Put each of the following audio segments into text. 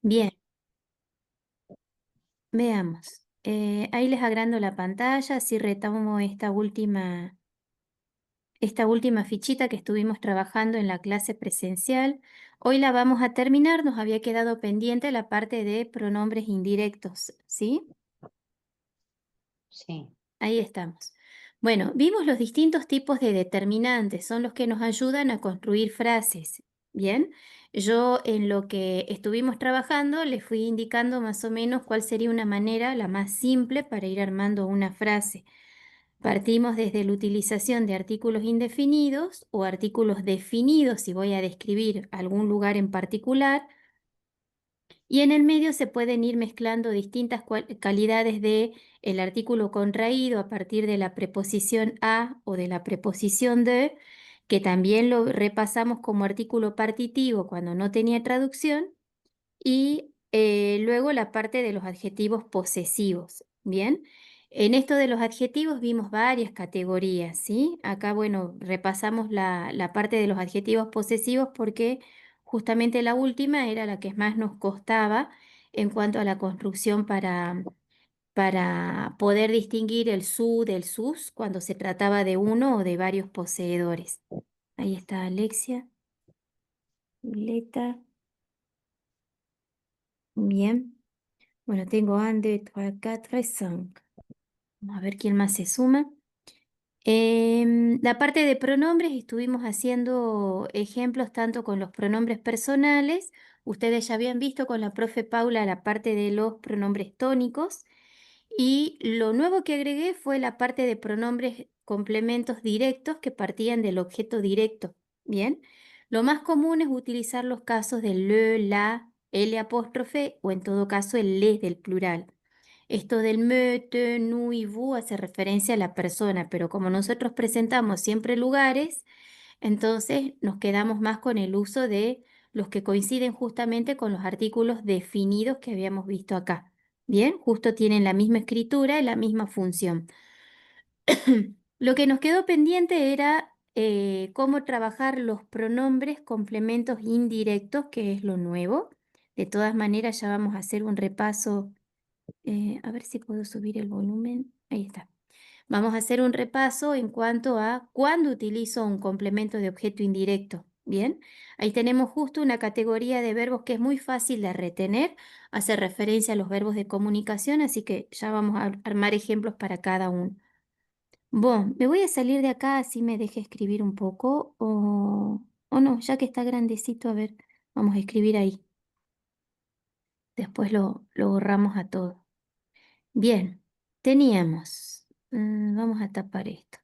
Bien, veamos. Ahí les agrando la pantalla, así retomo esta última fichita que estuvimos trabajando en la clase presencial. Hoy la vamos a terminar, nos había quedado pendiente la parte de pronombres indirectos, ¿sí? Sí, Ahí estamos. Bueno, vimos los distintos tipos de determinantes, son los que nos ayudan a construir frases. Bien, yo en lo que estuvimos trabajando les fui indicando más o menos cuál sería una manera la más simple para ir armando una frase. Partimos desde la utilización de artículos indefinidos o artículos definidos si voy a describir algún lugar en particular. Y en el medio se pueden ir mezclando distintas calidades de el artículo contraído a partir de la preposición a o de la preposición de, que también lo repasamos como artículo partitivo cuando no tenía traducción, y luego la parte de los adjetivos posesivos. Bien, en esto de los adjetivos vimos varias categorías, ¿sí? Acá, bueno, repasamos la parte de los adjetivos posesivos porque justamente la última era la que más nos costaba en cuanto a la construcción para poder distinguir el su del sus cuando se trataba de uno o de varios poseedores. Ahí está Alexia, Violeta, bien. Bueno, tengo un, deux, trois, quatre, cinq. Vamos a ver quién más se suma. La parte de pronombres estuvimos haciendo ejemplos tanto con los pronombres personales. Ustedes ya habían visto con la profe Paula la parte de los pronombres tónicos. Y lo nuevo que agregué fue la parte de pronombres complementos directos que partían del objeto directo. Bien, lo más común es utilizar los casos del le, la, el apóstrofe o en todo caso el les del plural. Esto del me, te, nous y vous hace referencia a la persona, pero como nosotros presentamos siempre lugares, entonces nos quedamos más con el uso de los que coinciden justamente con los artículos definidos que habíamos visto acá. Bien, justo tienen la misma escritura y la misma función. Lo que nos quedó pendiente era cómo trabajar los pronombres complementos indirectos, que es lo nuevo. De todas maneras, ya vamos a hacer un repaso. A ver si puedo subir el volumen. Ahí está. Vamos a hacer un repaso en cuanto a cuándo utilizo un complemento de objeto indirecto. Bien, ahí tenemos justo una categoría de verbos que es muy fácil de retener, hace referencia a los verbos de comunicación, así que ya vamos a armar ejemplos para cada uno. Bueno, me voy a salir de acá así me deje escribir un poco o no, ya que está grandecito, a ver, vamos a escribir ahí. Después lo borramos a todo. Bien, teníamos, vamos a tapar esto.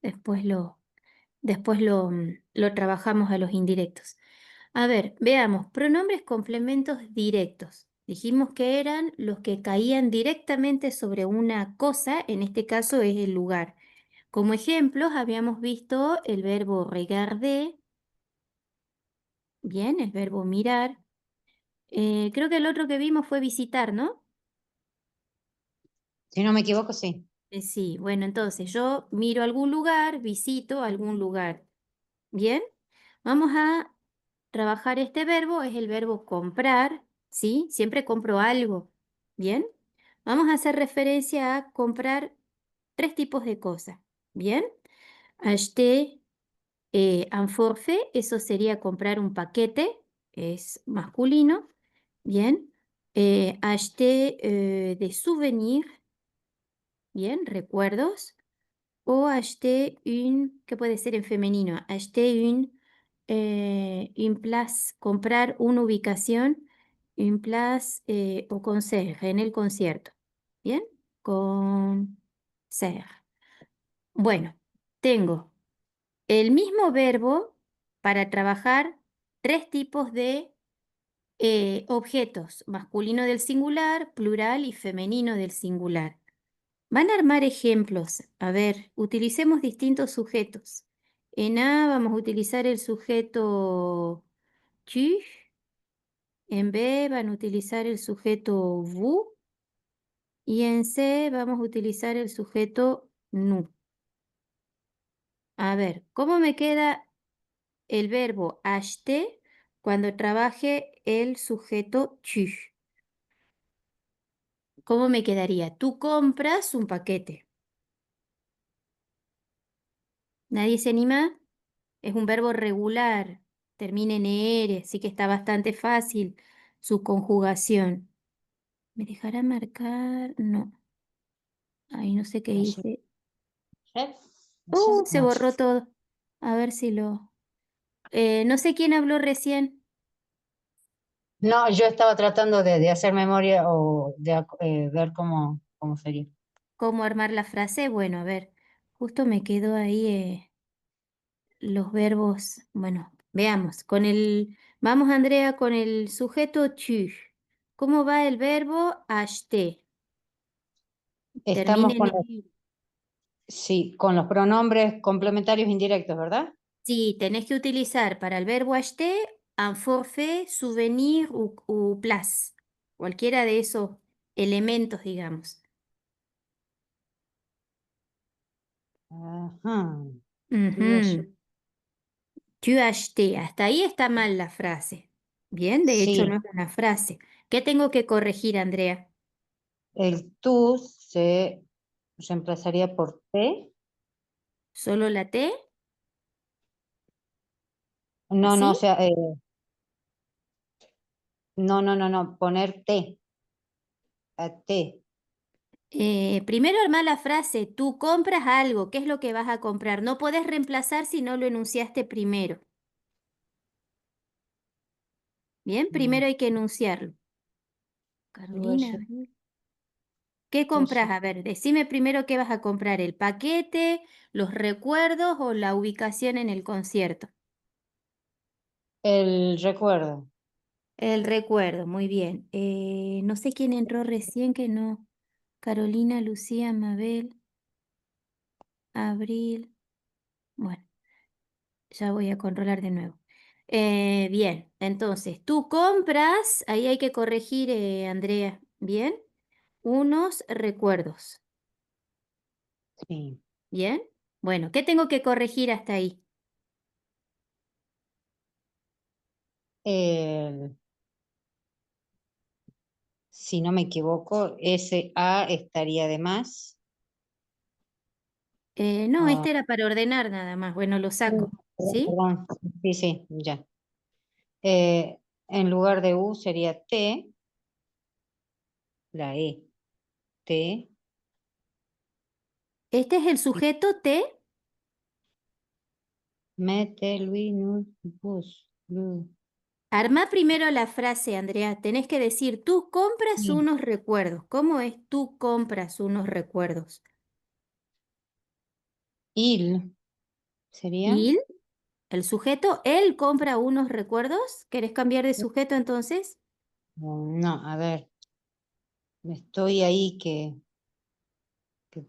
Después lo trabajamos a los indirectos. A ver, veamos, pronombres complementos directos. Dijimos que eran los que caían directamente sobre una cosa, en este caso es el lugar. Como ejemplos habíamos visto el verbo regarder, bien, el verbo mirar. Creo que el otro que vimos fue visitar, ¿no? si no me equivoco, sí. Sí, bueno, entonces yo miro algún lugar, visito algún lugar. Bien, vamos a trabajar este verbo, es el verbo comprar, ¿sí? Siempre compro algo. Bien, vamos a hacer referencia a comprar tres tipos de cosas. Bien, acheter un forfait, eso sería comprar un paquete, es masculino. Bien, acheter des souvenirs, bien, recuerdos. O acheter une, que puede ser en femenino, acheter une place, comprar una ubicación, une place au concert, en el concierto. ¿Bien? Concert. Bueno, tengo el mismo verbo para trabajar tres tipos de objetos, masculino del singular, plural y femenino del singular. Van a armar ejemplos. A ver, utilicemos distintos sujetos. En A vamos a utilizar el sujeto tu, en B van a utilizar el sujeto vous y en C vamos a utilizar el sujeto nous. A ver, ¿cómo me queda el verbo acheter cuando trabaje el sujeto tu. ¿Cómo me quedaría? Tú compras un paquete. ¿Nadie se anima? Es un verbo regular, termina en er, así que está bastante fácil su conjugación. ¿Me dejará marcar? No. Ay, no sé qué Ayer, hice. ayer, Se no. borró todo. A ver si lo... no sé quién habló recién. No, yo estaba tratando de hacer memoria o de ver cómo sería. ¿Cómo armar la frase? Bueno, a ver. Justo me quedó ahí los verbos. Bueno, veamos. Vamos, Andrea, con el sujeto tu. ¿Cómo va el verbo acheter? Termina Estamos en con el... sí, con los pronombres complementarios indirectos, ¿verdad? Sí, tenés que utilizar para el verbo acheter un forfait, souvenir o place. Cualquiera de esos elementos, digamos. Ajá. Tú ayer. Ujú. Tu acheté. Hasta ahí está mal la frase. Bien, de hecho no Sí, es una frase. ¿Qué tengo que corregir, Andrea? el tú se reemplazaría por te. ¿Solo la T? No, no, o ¿Así? sea, no, poner te, a te. Primero armar la frase. Tú compras algo. ¿Qué es lo que vas a comprar? No podés reemplazar si no lo enunciaste primero. Bien, Mm, primero hay que enunciarlo. tú Carolina, ayer, ¿qué tú compras? ayer. A ver, decime primero qué vas a comprar, el paquete, los recuerdos o la ubicación en el concierto. El recuerdo. El recuerdo, muy bien. No sé quién entró recién que no. Carolina, Lucía, Mabel, Abril. Bueno, ya voy a controlar de nuevo. Bien, entonces, tú compras, ahí hay que corregir, Andrea, bien, unos recuerdos. Sí. Bien, bueno, ¿qué tengo que corregir hasta ahí? El- si no me equivoco, ese A estaría de más. No, Ah, este era para ordenar nada más. Bueno, lo saco, ¿sí? perdón. Sí, sí, ya. Eh, en lugar de U sería T, la E, T, Este es el y sujeto T. mete, Luis, Nus, Bus, Lu. Arma primero la frase, Andrea. Tenés que decir, tú compras Sí. unos recuerdos. ¿Cómo es tú compras unos recuerdos? Il, ¿sería? Y el sujeto, él compra unos recuerdos. ¿Querés cambiar de sujeto entonces? No, a ver, estoy ahí que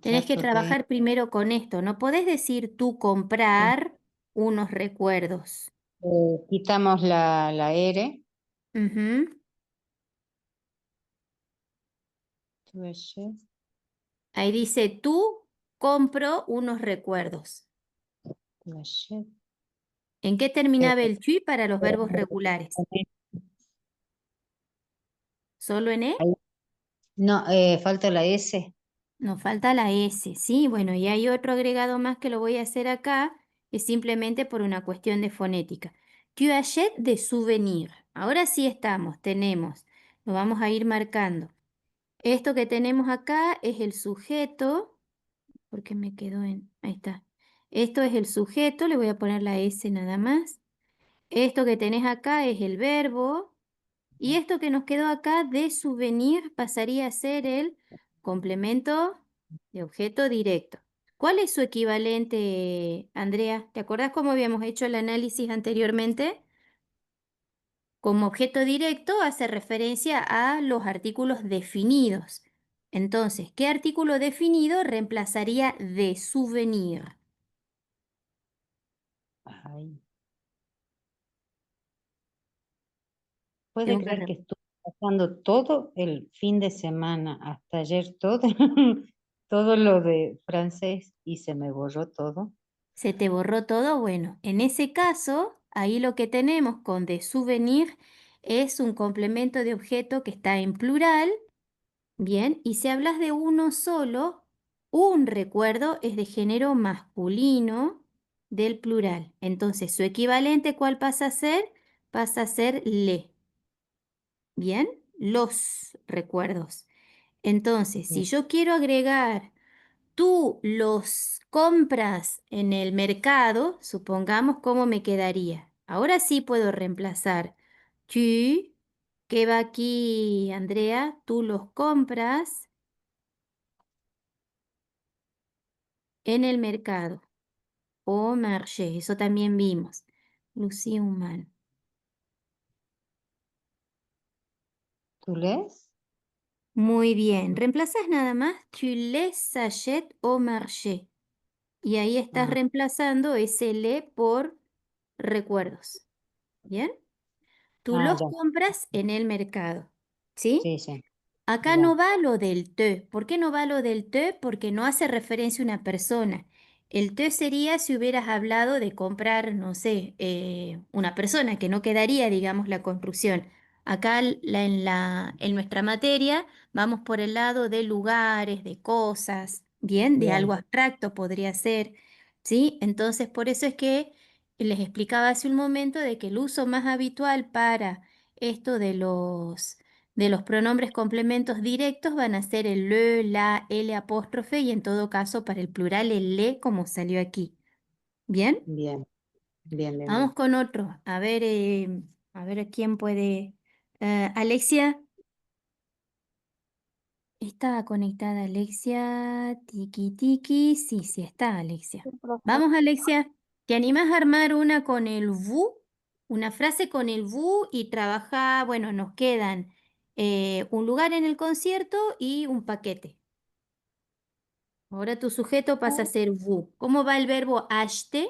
Tenés que trato de... trabajar primero con esto. No podés decir tú comprar unos recuerdos. Quitamos la R. Ujú. Ahí dice tú compro unos recuerdos. ¿En qué Eh, terminaba el chui para los verbos regulares? ¿Solo en E? ahí- no, falta la S. Nos falta la S, ¿sí? Bueno, y hay otro agregado más que lo voy a hacer acá, es simplemente por una cuestión de fonética. Tu achètes des souvenirs. Ahora sí estamos, tenemos, lo vamos a ir marcando. Esto que tenemos acá es el sujeto, porque me quedó en, ahí está. Esto es el sujeto, le voy a poner la S nada más. Esto que tenés acá es el verbo. Y esto que nos quedó acá de souvenir pasaría a ser el complemento de objeto directo. ¿Cuál es su equivalente, Andrea? ¿Te acordás cómo habíamos hecho el análisis anteriormente? Como objeto directo hace referencia a los artículos definidos. Entonces, ¿qué artículo definido reemplazaría de souvenir? Ay, ¿puede Tengo que creer que estuve pasando todo el fin de semana, hasta ayer, todo, todo lo de francés y se me borró todo? ¿Se te borró todo? Bueno, en ese caso ahí lo que tenemos con de souvenir es un complemento de objeto que está en plural, bien, y si hablas de uno solo, un recuerdo es de género masculino del plural. Entonces, su equivalente, ¿cuál pasa a ser? Pasa a ser le, bien, los recuerdos. Entonces, si Bien. yo quiero agregar tú los compras en el mercado, supongamos cómo me quedaría. Ahora sí puedo reemplazar. Tu, ¿qué va aquí, Andrea? Tú los compras en el mercado. O marché, eso también vimos. Lucía Humano. ¿Tú lees? Muy bien. Reemplazas nada más. Tu les achètes au marché. Y ahí estás Ah, reemplazando ese le por recuerdos. ¿Bien? Tú ah, los ya. compras en el mercado, ¿sí? Sí, sí. Acá no Bien, va lo del te. ¿Por qué no va lo del te? Porque no hace referencia a una persona. El te sería si hubieras hablado de comprar, no sé, una persona, que no quedaría, digamos, la construcción. Acá en nuestra materia vamos por el lado de lugares, de cosas, bien, de algo bien, abstracto podría ser, ¿sí? Entonces, por eso es que les explicaba hace un momento de que el uso más habitual para esto de los pronombres complementos directos van a ser el le, la, l apóstrofe y en todo caso para el plural el le como salió aquí. ¿Bien? bien, bien, bien, Vamos bien. con otro. A ver quién puede. Alexia, ¿está conectada Alexia? Tiki tiki. Sí, sí está Alexia. Sí, profe. Vamos, Alexia. ¿Te animás a armar una con el vu? Una frase con el vu y trabaja, bueno, nos quedan un lugar en el concierto y un paquete. Ahora tu sujeto pasa a ser vous. ¿Cómo va el verbo acheter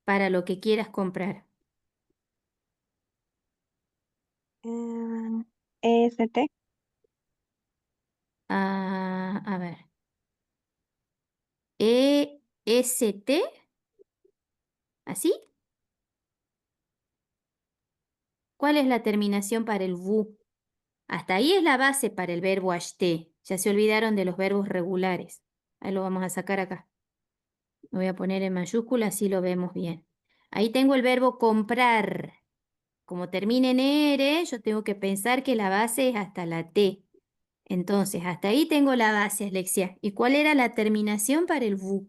para lo que quieras comprar? EST, Ah, a ver. EST, ¿así? ¿Cuál es la terminación para el vous? Hasta ahí es la base para el verbo acheter. Ya se olvidaron de los verbos regulares. Ahí lo vamos a sacar acá. Lo voy a poner en mayúscula, así lo vemos bien. Ahí tengo el verbo comprar. Como termina en ER, yo tengo que pensar que la base es hasta la T. Entonces, hasta ahí tengo la base, Alexia. ¿Y cuál era la terminación para el VU?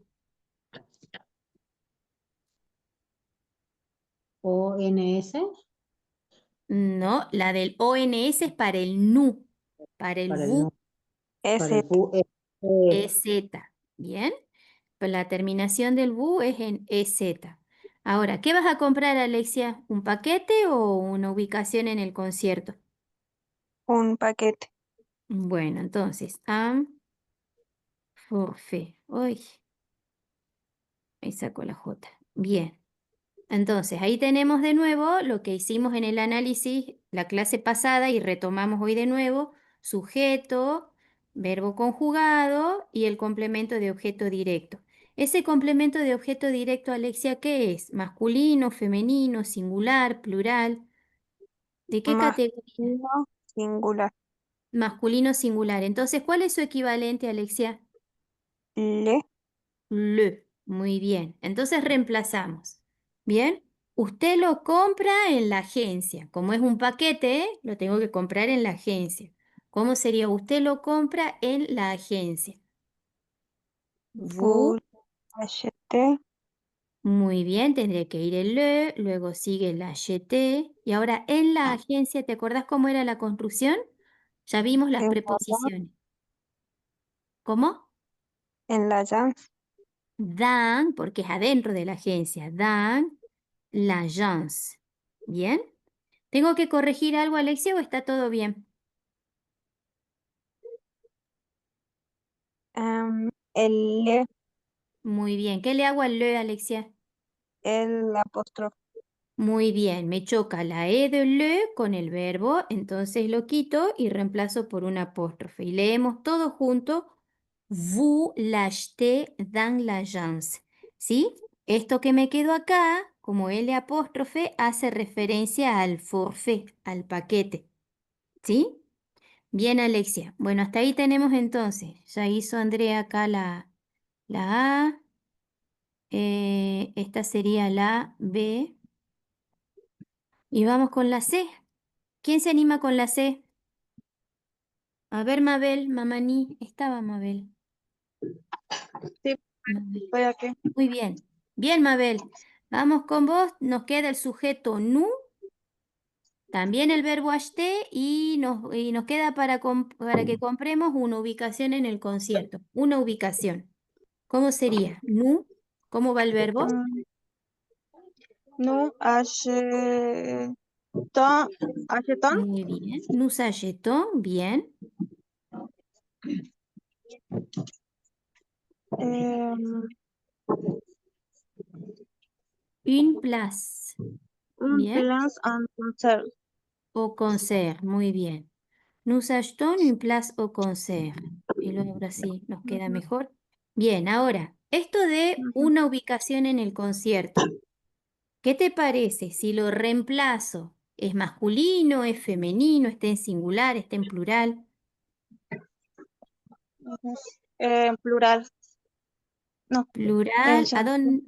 ONS No, la del ONS es para el NU. Para el para el VU no, para el EZ, PU, es Z. ¿Bien? Pues la terminación del VU es en EZ. Ahora, ¿qué vas a comprar, Alexia? ¿Un paquete o una ubicación en el concierto? un paquete. Bueno, entonces, am forfait. Uy, ahí saco la J. Bien. Entonces, ahí tenemos de nuevo lo que hicimos en el análisis la clase pasada y retomamos hoy de nuevo, sujeto, verbo conjugado y el complemento de objeto directo. Ese complemento de objeto directo, Alexia, ¿qué es? ¿Masculino, femenino, singular, plural? ¿De qué categoría? Masculino, singular. Masculino, singular. Entonces, ¿cuál es su equivalente, Alexia? Le, Le. Muy bien. Entonces reemplazamos. Bien. Usted lo compra en la agencia. Como es un paquete, lo tengo que comprar en la agencia. ¿Cómo sería? Usted lo compra en la agencia. Vous. vous achetez Muy bien. Tendría que ir el le, luego sigue la acheté. Y ahora en la agencia, ¿te acordás cómo era la construcción? Ya vimos las en preposiciones. ¿Cómo? la agence, Dan, porque es adentro de la agencia. Dan l'agence. ¿Bien? ¿Tengo que corregir algo, Alexia, o está todo bien? el le, Muy bien. ¿Qué le hago al le, Alexia? el apóstrofe, Muy bien. Me choca la E de le con el verbo, entonces lo quito y reemplazo por un apóstrofe. Y leemos todo junto. Vous l'achetez dans l'agence. ¿Sí? Esto que me quedó acá como L apóstrofe, hace referencia al forfait, al paquete. ¿Sí? Bien, Alexia. Bueno, hasta ahí tenemos entonces. Ya hizo Andrea acá la A. Esta sería la B. Y vamos con la C. ¿Quién se anima con la C? A ver, Mabel, Mamaní. Estaba Mabel. Sí, Mabel. estoy aquí. Muy bien. Bien, Mabel. Vamos con vos. Nos queda el sujeto nu, también el verbo acheter y nos queda para que compremos una ubicación en el concierto. Una ubicación. ¿Cómo sería? Nu. ¿Cómo va el verbo? Mm, Nous achetons Muy bien. Nous achetons. Bien. euh, Une place. une Bien. place en concert. Au concert. Muy bien. Nous achetons une place au concert. Y luego ahora sí nos queda Ujú, mejor. Bien, ahora, esto de ujú. una ubicación en el concierto. ¿Qué te parece si lo reemplazo? ¿Es masculino, es femenino, está en singular, está en plural? Ujú. Plural. No, Plural, ¿a chanson. dónde?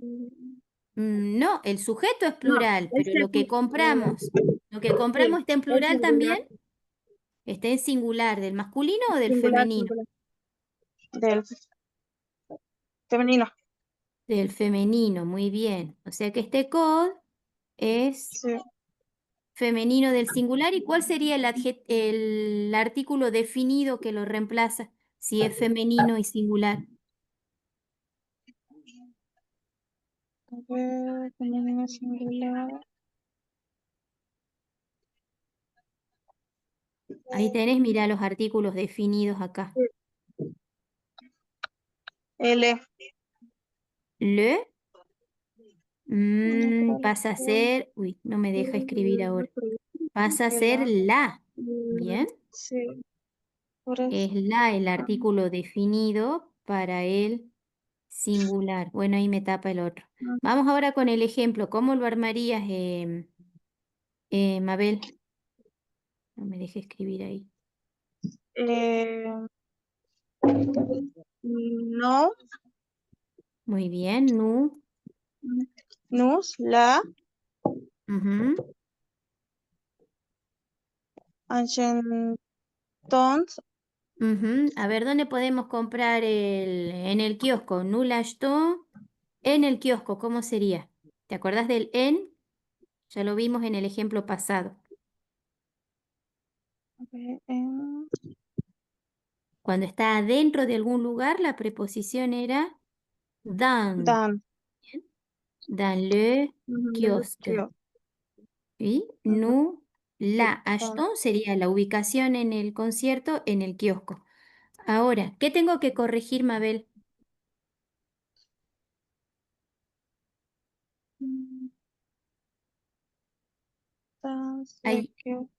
No, el sujeto es No, plural, pero este lo que compramos sí, está en es plural singular. también, está en singular, ¿del masculino o del Singular, femenino? singular. Del femenino. Del femenino, muy bien. O sea que este code es Sí. femenino del singular. ¿Y cuál sería el artículo definido que lo reemplaza si es femenino y singular? A ver, femenino singular. Ahí tenés, mira los artículos definidos acá. L. Le No creo pasa a que- ser, uy, no me deja escribir ahora. Pasa a ser la. la. Bien, Sí, por eso. es la el artículo definido para el singular. Bueno, ahí me tapa el otro. Vamos ahora con el ejemplo. ¿Cómo lo armarías, Mabel? No me deje escribir ahí. Eh, no, Muy bien, nu. nous, la, Ujú, achetons, ujú. A ver, ¿dónde podemos comprar en el kiosco? Nous l'achetons en el kiosco, ¿cómo sería? ¿Te acordás del en? Ya lo vimos en el ejemplo pasado. en, Cuando está adentro de algún lugar, la preposición era dans, dans, dans le le kiosque. kiosque. ¿Sí? Ujú, Nous sí, la dans, achetons sería la ubicación en el concierto en el kiosco. Ahora, ¿qué tengo que corregir, Mabel? dans le Ahí, kiosque.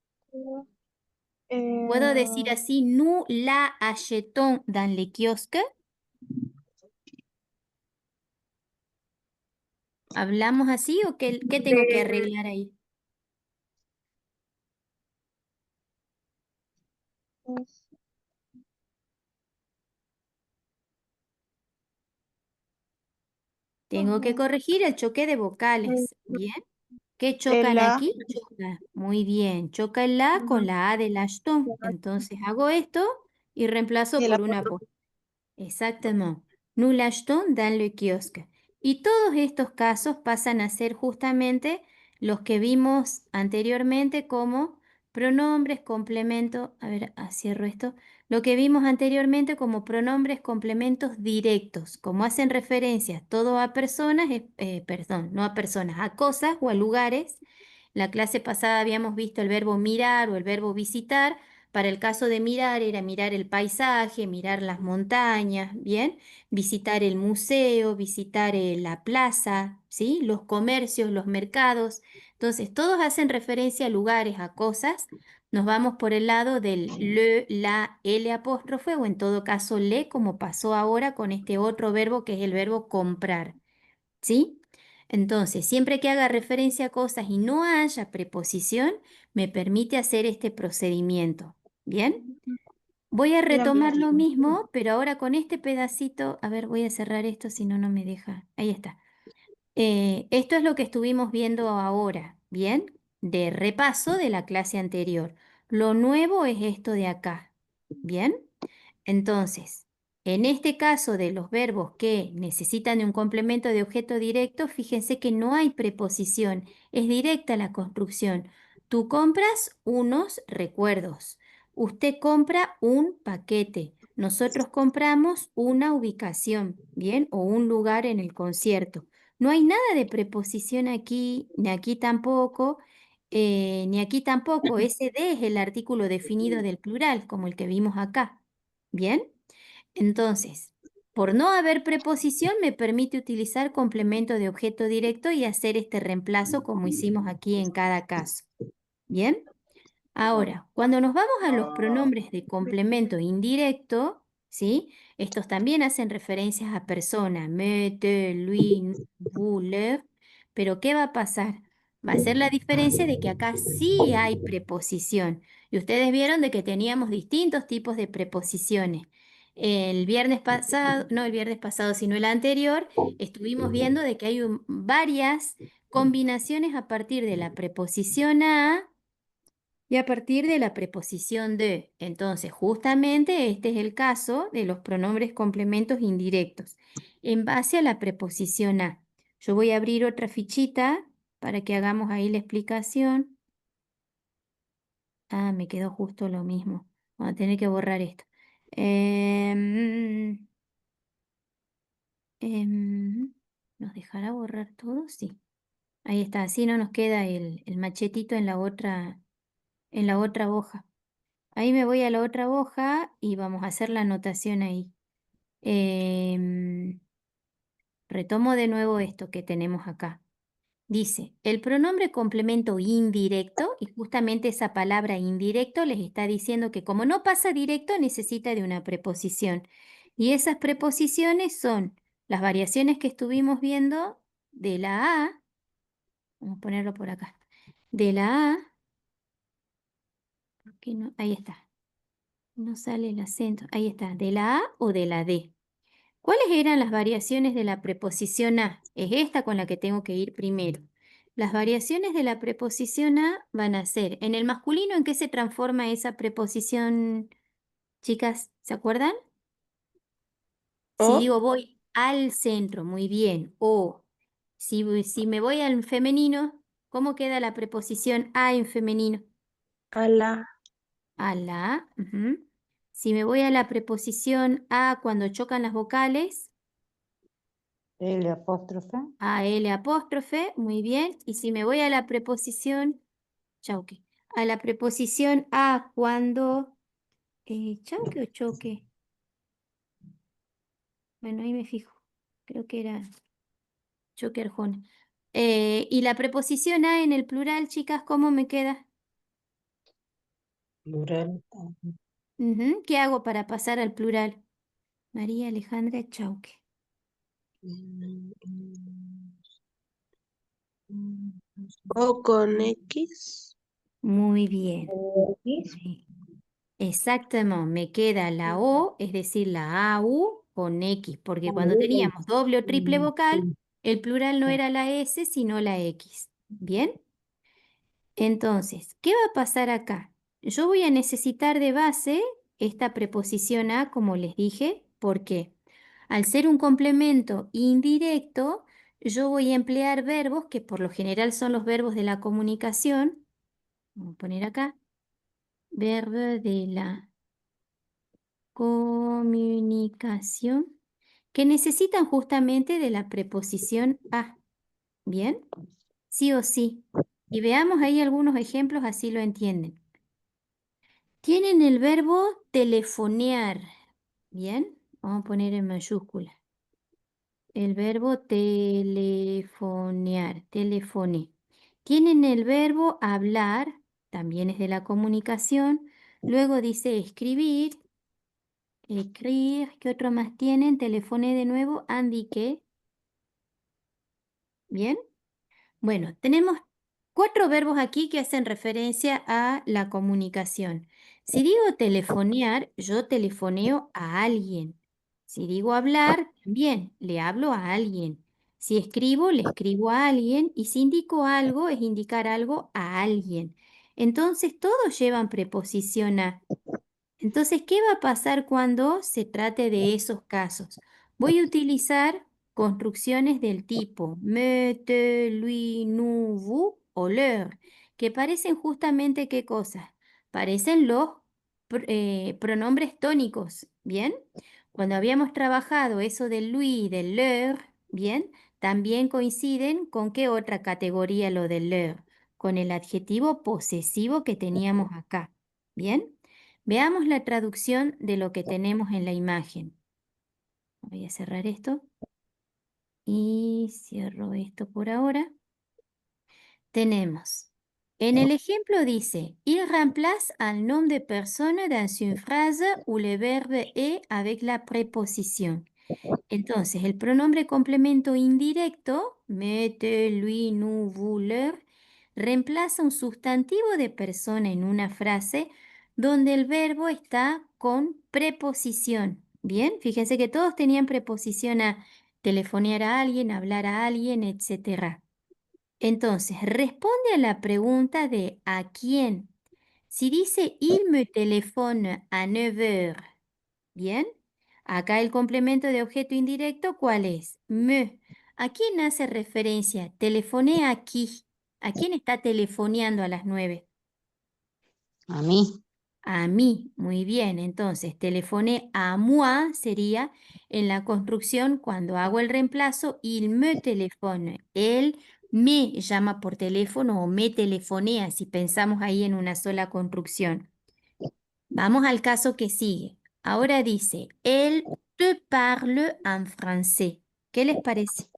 ¿puedo decir Eh, así? Nous la achetons dans le kiosque. ¿Hablamos así o qué tengo que de, arreglar ahí? Tengo que ujú, corregir el choque de el, vocales. Bien. ¿Qué el chocan la, aquí? Choca. Muy bien. Choca el la con ujú, la A del Ashton. Entonces hago esto y reemplazo y el por una apóstrofe. voz. Exactement. Nous l'achetons dans le kiosque. Y todos estos casos pasan a ser justamente los que vimos anteriormente como pronombres complemento. A ver, cierro esto. Lo que vimos anteriormente como pronombres complementos directos, como hacen referencia todo a personas, perdón, no a personas, a cosas o a lugares. La clase pasada habíamos visto el verbo mirar o el verbo visitar. Para el caso de mirar era mirar el paisaje, mirar las montañas, ¿bien? Visitar el museo, visitar la plaza, ¿sí? Los comercios, los mercados. Entonces, todos hacen referencia a lugares, a cosas. Nos vamos por el lado del le, la, l apóstrofe o en todo caso le, como pasó ahora con este otro verbo que es el verbo comprar, ¿sí? Entonces, siempre que haga referencia a cosas y no haya preposición, me permite hacer este procedimiento. ¿Bien? Voy a Bien, retomar lo bien. mismo, pero ahora con este pedacito, a ver, voy a cerrar esto, si no, no me deja. Ahí está. Esto es lo que estuvimos viendo ahora, ¿bien? De repaso de la clase anterior. Lo nuevo es esto de acá, ¿bien? Entonces, en este caso de los verbos que necesitan de un complemento de objeto directo, fíjense que no hay preposición, es directa la construcción. Tú compras unos recuerdos, usted compra un paquete, nosotros compramos una ubicación, ¿bien? O un lugar en el concierto. No hay nada de preposición aquí, ni aquí tampoco, ni aquí tampoco. Ese de es el artículo definido del plural, como el que vimos acá. ¿Bien? Entonces, por no haber preposición, me permite utilizar complemento de objeto directo y hacer este reemplazo como hicimos aquí en cada caso. ¿Bien? Ahora, cuando nos vamos a los pronombres de complemento indirecto, ¿sí? Estos también hacen referencias a persona, me, te, lui, vous, leur, pero ¿qué va a pasar? Va a ser la diferencia de que acá sí hay preposición. Y ustedes vieron de que teníamos distintos tipos de preposiciones. El viernes pasado, no el viernes pasado, sino el anterior, estuvimos viendo de que hay varias combinaciones a partir de la preposición a y a partir de la preposición de. Entonces, justamente este es el caso de los pronombres complementos indirectos, en base a la preposición a. Yo voy a abrir otra fichita para que hagamos ahí la explicación. Ah, me quedó justo lo mismo. Vamos a tener que borrar esto. Em, ¿Nos dejará borrar todo? Sí. Ahí está, así no nos queda el machetito en la otra hoja. Ahí me voy a la otra hoja y vamos a hacer la anotación ahí. Em, Retomo de nuevo esto que tenemos acá. Dice, el pronombre complemento indirecto, y justamente esa palabra indirecto les está diciendo que como no pasa directo, necesita de una preposición. Y esas preposiciones son las variaciones que estuvimos viendo de la A, vamos a ponerlo por acá, de la A, ¿por qué no? Ahí está, no sale el acento, ahí está, de la A o de la D. ¿Cuáles eran las variaciones de la preposición a? Es esta con la que tengo que ir primero. Las variaciones de la preposición a van a ser, en el masculino, ¿en qué se transforma esa preposición, chicas? ¿Se acuerdan? Si O digo voy al centro, muy bien. O si me voy al femenino, ¿cómo queda la preposición a en femenino? a la, A la. Ujú. Si me voy a la preposición a cuando chocan las vocales, El apóstrofe. a L apóstrofe, muy bien. Y si me voy a la preposición, chauque, a la preposición a cuando, chauque o choque, bueno, ahí me fijo, creo que era choque arjona. Y la preposición a en el plural, chicas, ¿cómo me queda? Plural. Ujú, ¿qué hago para pasar al plural? María Alejandra Chauque. o con X, Muy bien. X. Sí. Exactamente, me queda la O, es decir, la AU con X, porque cuando teníamos doble o triple vocal, el plural no era la S, sino la X. ¿Bien? Entonces, ¿qué va a pasar acá? Yo voy a necesitar de base esta preposición a, como les dije, porque al ser un complemento indirecto, yo voy a emplear verbos que por lo general son los verbos de la comunicación. Vamos a poner acá, verbo de la comunicación, que necesitan justamente de la preposición a. ¿Bien? Sí o sí. Y veamos ahí algunos ejemplos, así lo entienden. Tienen el verbo telefonear. ¿Bien? Vamos a poner en mayúscula. El verbo telefonear, telefone. Tienen el verbo hablar, también es de la comunicación. Luego dice escribir. Écrire, ¿qué otro más tienen? Telefoné de nuevo, indiqué. ¿Bien? Bueno, tenemos 4 verbos aquí que hacen referencia a la comunicación. Si digo telefonear, yo telefoneo a alguien. Si digo hablar, también le hablo a alguien. Si escribo, le escribo a alguien. Y si indico algo, es indicar algo a alguien. Entonces, todos llevan preposición a. Entonces, ¿qué va a pasar cuando se trate de esos casos? Voy a utilizar construcciones del tipo me, te, lui, nous, vous o leur, que parecen justamente ¿qué cosas? Parecen los pronombres tónicos, ¿bien? Cuando habíamos trabajado eso del lui y del leur, ¿bien? También coinciden con qué otra categoría lo del leur, con el adjetivo posesivo que teníamos acá, ¿bien? Veamos la traducción de lo que tenemos en la imagen. Voy a cerrar esto y cierro esto por ahora. Tenemos, en el ejemplo dice, il remplace un nom de persona dans une phrase où le verbe est avec la préposition. Entonces, el pronombre complemento indirecto, mete, lui, nous, vous, leur, reemplaza un sustantivo de persona en una frase donde el verbo está con preposición. Bien, fíjense que todos tenían preposición a telefonear a alguien, hablar a alguien, etc. Entonces, responde a la pregunta de ¿a quién? Si dice il me téléphone à 9 heures, ¿bien? Acá el complemento de objeto indirecto, ¿cuál es? Me. ¿A quién hace referencia? Telefoné aquí. ¿A quién está telefoneando a las 9? A mí. A mí. Muy bien. Entonces, telefoné a moi sería en la construcción cuando hago el reemplazo, il me téléphone. Él me llama por teléfono o me telefonea si pensamos ahí en una sola construcción. Vamos al caso que sigue. Ahora dice, elle te parle en français. ¿Qué les parece?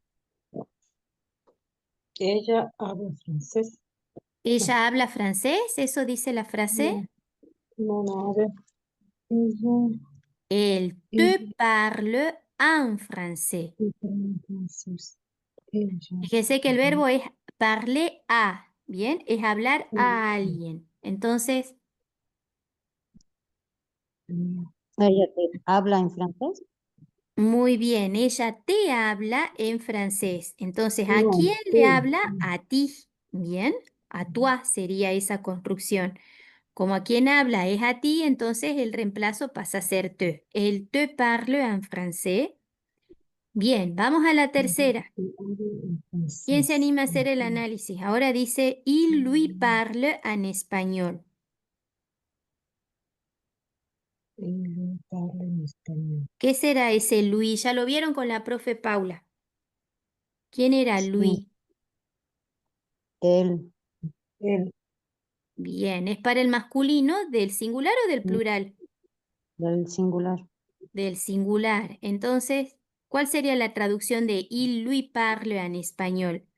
Ella habla francés. ¿Ella habla francés? ¿Eso dice la frase? No, a ver. Ella Elle te parle en français. habla francés. Ella Fíjense que el verbo es parler a, ¿bien? Es hablar a alguien. Entonces, ¿Ella te habla en francés? muy bien, ella te habla en francés. Entonces, ¿a No, quién le tú. habla? A ti, ¿bien? A toi sería esa construcción. Como a quien habla es a ti, entonces el reemplazo pasa a ser te. El te parle en français. Bien, vamos a la tercera. Te habla en ¿Quién se francés. anima a hacer el análisis? Ahora dice, il lui parle en español. Ella habla en español. ¿Qué será ese Luis? Ya lo vieron con la profe Paula. ¿Quién era Sí, Luis? él. Él. Bien, ¿es para el masculino del singular o del plural? Del singular. Del singular. Entonces, ¿cuál sería la traducción de il lui parle en español?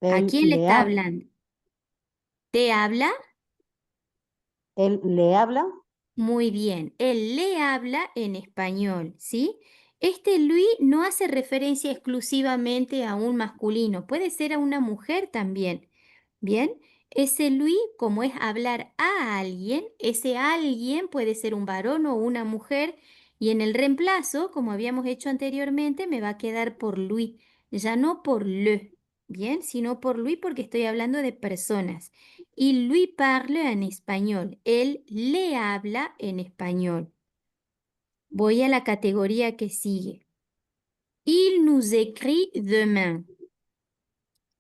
¿A Él quién le le está habla. hablando? ¿Te habla? Él le habla. Muy bien, él le habla en español, ¿sí? Este Luis no hace referencia exclusivamente a un masculino, puede ser a una mujer también, ¿bien? Ese Luis, como es hablar a alguien, ese alguien puede ser un varón o una mujer, y en el reemplazo, como habíamos hecho anteriormente, me va a quedar por Luis, ya no por le, ¿bien? Sino por Luis porque estoy hablando de personas. Il lui parle en español. Él le habla en español. Voy a la categoría que sigue. Il nous écrit demain.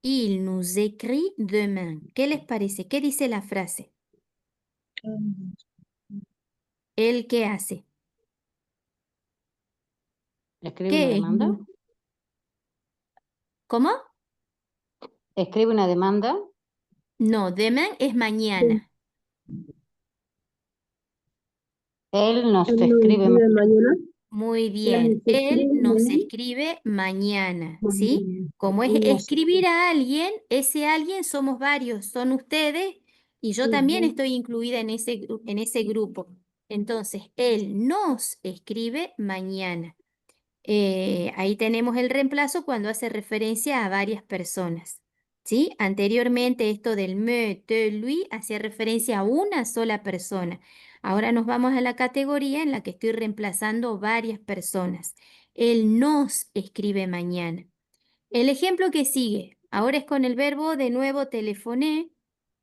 Il nous écrit demain. ¿Qué les parece? ¿Qué dice la frase? ¿Él qué hace? Escribe una ¿Qué es? demanda. ¿Cómo? Escribe una demanda. No, demain es mañana. Él nos Él nos escribe escribe mañana. Muy Él bien. nos Él escribe nos mañana. escribe mañana, ¿sí? Mañana. Como es Él nos escribir a alguien, ese alguien somos varios, son ustedes y yo también Ujú. estoy incluida en ese grupo. Entonces, él nos escribe mañana. Ahí tenemos el reemplazo cuando hace referencia a varias personas. ¿Sí? Anteriormente esto del me, te, lui hacía referencia a una sola persona. Ahora nos vamos a la categoría en la que estoy reemplazando varias personas. Él nos escribe mañana. El ejemplo que sigue, ahora es con el verbo de nuevo téléphoner.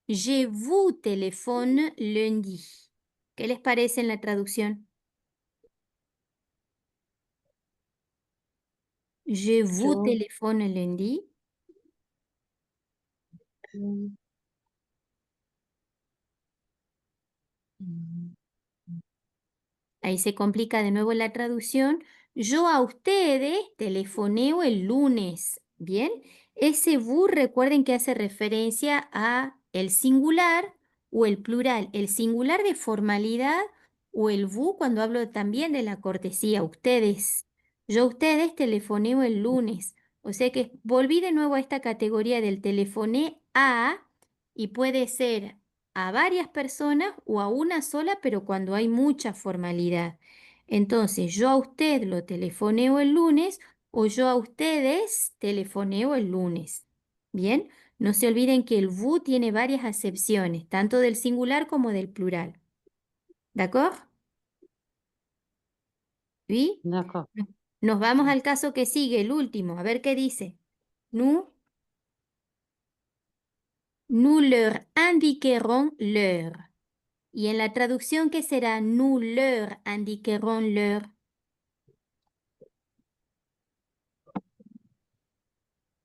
Je vous téléphone lundi. ¿Qué les parece en la traducción? Je vous Yo, téléphone lundi. mm, mm, Ahí se complica de nuevo la traducción. Yo a ustedes telefoneo el lunes. Bien, ese vous recuerden que hace referencia a el singular o el plural. El singular de formalidad o el vous cuando hablo también de la cortesía. Ustedes. Yo a ustedes telefoneo el lunes. O sea que volví de nuevo a esta categoría del telefoné a y puede ser a varias personas o a una sola, pero cuando hay mucha formalidad. Entonces, yo a usted lo telefoneo el lunes o yo a ustedes telefoneo el lunes. Bien, no se olviden que el vous tiene varias acepciones, tanto del singular como del plural. ¿D'accord? ¿Sí? D'accord. Nos vamos al caso que sigue, el último, a ver qué dice. Nous, nous leur indiquerons l'heure. Y en la traducción, ¿qué será? Nous leur indiquerons l'heure.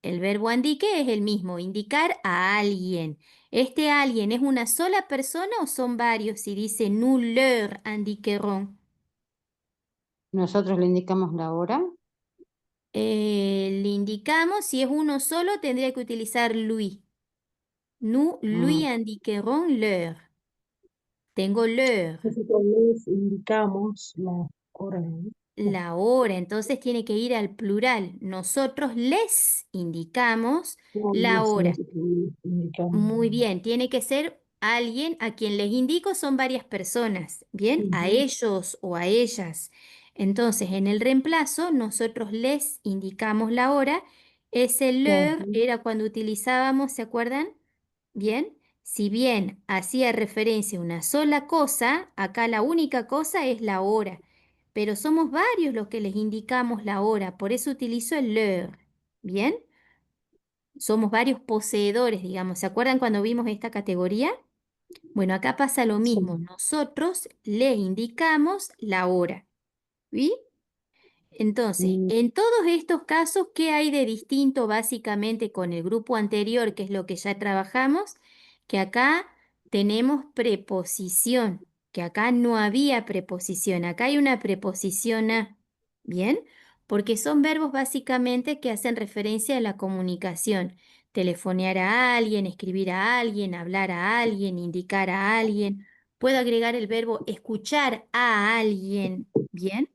El verbo indique es el mismo, indicar a alguien. ¿Este alguien es una sola persona o son varios? Si dice nous leur indiquerons. Nosotros le indicamos la hora. Le indicamos, si es uno solo, tendría que utilizar lui. Nous lui Mm, indiquerons l'heure. Tengo l'heure. nosotros les indicamos la hora, ¿no? La hora, entonces tiene que ir al plural. Nosotros les indicamos No, la hora. nosotros les indicamos. Muy bien, tiene que ser alguien a quien les indico, son varias personas, ¿bien? A Ujú, ellos o a ellas. Entonces, en el reemplazo, nosotros les indicamos la hora. Ese leur ujú. era cuando utilizábamos, ¿se acuerdan? Bien, si bien hacía referencia a una sola cosa, acá la única cosa es la hora, pero somos varios los que les indicamos la hora, por eso utilizo el leur. Bien, somos varios poseedores, digamos. ¿Se acuerdan cuando vimos esta categoría? Bueno, acá pasa lo Sí. mismo. Nosotros les indicamos la hora. ¿Sí? Entonces, Mm, en todos estos casos, ¿qué hay de distinto básicamente con el grupo anterior, que es lo que ya trabajamos? Que acá tenemos preposición, que acá no había preposición, acá hay una preposición a, ¿bien? Porque son verbos básicamente que hacen referencia a la comunicación. Telefonear a alguien, escribir a alguien, hablar a alguien, indicar a alguien. Puedo agregar el verbo escuchar a alguien, ¿bien?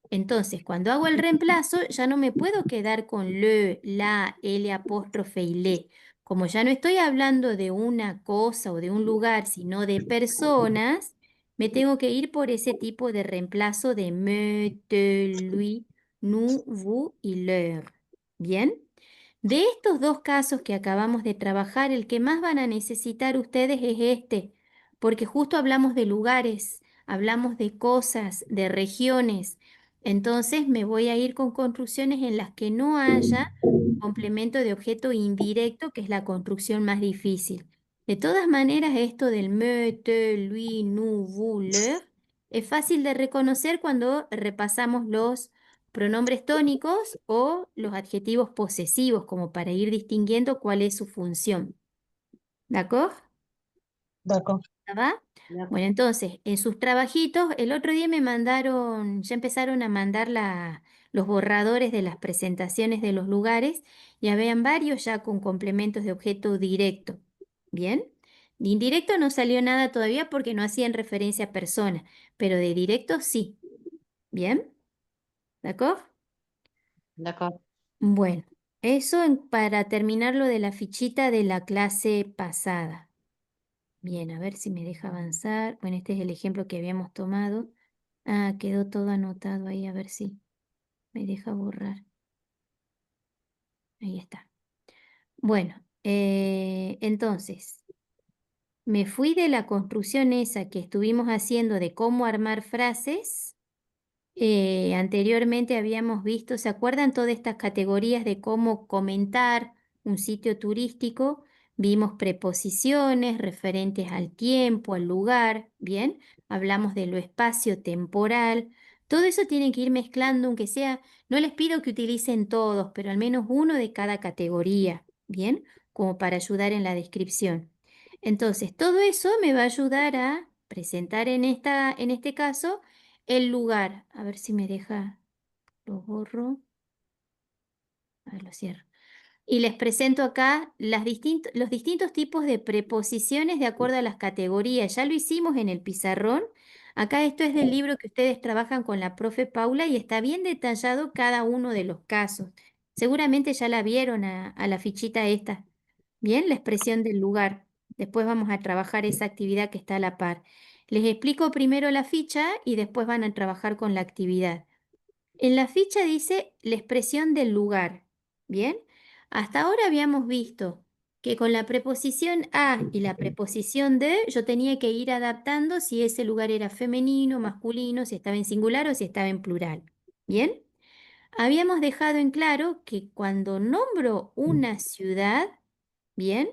Entonces, cuando hago el reemplazo, ya no me puedo quedar con le, la, l apóstrofe y le. Como ya no estoy hablando de una cosa o de un lugar, sino de personas, me tengo que ir por ese tipo de reemplazo de me, te, lui, nous, vous y leur. ¿Bien? De estos dos casos que acabamos de trabajar, el que más van a necesitar ustedes es este, porque justo hablamos de lugares, hablamos de cosas, de regiones. Entonces me voy a ir con construcciones en las que no haya complemento de objeto indirecto, que es la construcción más difícil. De todas maneras, esto del me, te, lui, nous, vous, leur es fácil de reconocer cuando repasamos los pronombres tónicos o los adjetivos posesivos, como para ir distinguiendo cuál es su función. ¿De acuerdo? d'accord. ¿Va? Bueno, entonces, en sus trabajitos, el otro día me mandaron, ya empezaron a mandar los borradores de las presentaciones de los lugares, ya vean varios ya con complementos de objeto directo. ¿Bien? De indirecto no salió nada todavía porque no hacían referencia a persona, pero de directo sí. ¿Bien? ¿De acuerdo? d'accord. Bueno, eso para terminar lo de la fichita de la clase pasada. Bien, a ver si me deja avanzar. Bueno, este es el ejemplo que habíamos tomado. Ah, quedó todo anotado ahí, a ver si. me deja borrar. Ahí está. Bueno, entonces, me fui de la construcción esa que estuvimos haciendo de cómo armar frases. Anteriormente habíamos visto, ¿se acuerdan todas estas categorías de cómo comentar un sitio turístico? Vimos preposiciones referentes al tiempo, al lugar, ¿bien? Hablamos de lo espacio-temporal. Todo eso tiene que ir mezclando, aunque sea, no les pido que utilicen todos, pero al menos uno de cada categoría, ¿bien? Como para ayudar en la descripción. Entonces, todo eso me va a ayudar a presentar en este caso el lugar. A ver si me deja, lo borro. A ver, lo cierro. Y les presento acá los distintos tipos de preposiciones de acuerdo a las categorías. Ya lo hicimos en el pizarrón. Acá esto es del libro que ustedes trabajan con la profe Paula y está bien detallado cada uno de los casos. Seguramente ya la vieron a la fichita esta. Bien, la expresión del lugar. Después vamos a trabajar esa actividad que está a la par. Les explico primero la ficha y después van a trabajar con la actividad. En la ficha dice la expresión del lugar. Bien, hasta ahora habíamos visto que con la preposición a y la preposición de yo tenía que ir adaptando si ese lugar era femenino, masculino, si estaba en singular o si estaba en plural. Bien, habíamos dejado en claro que cuando nombro una ciudad, bien,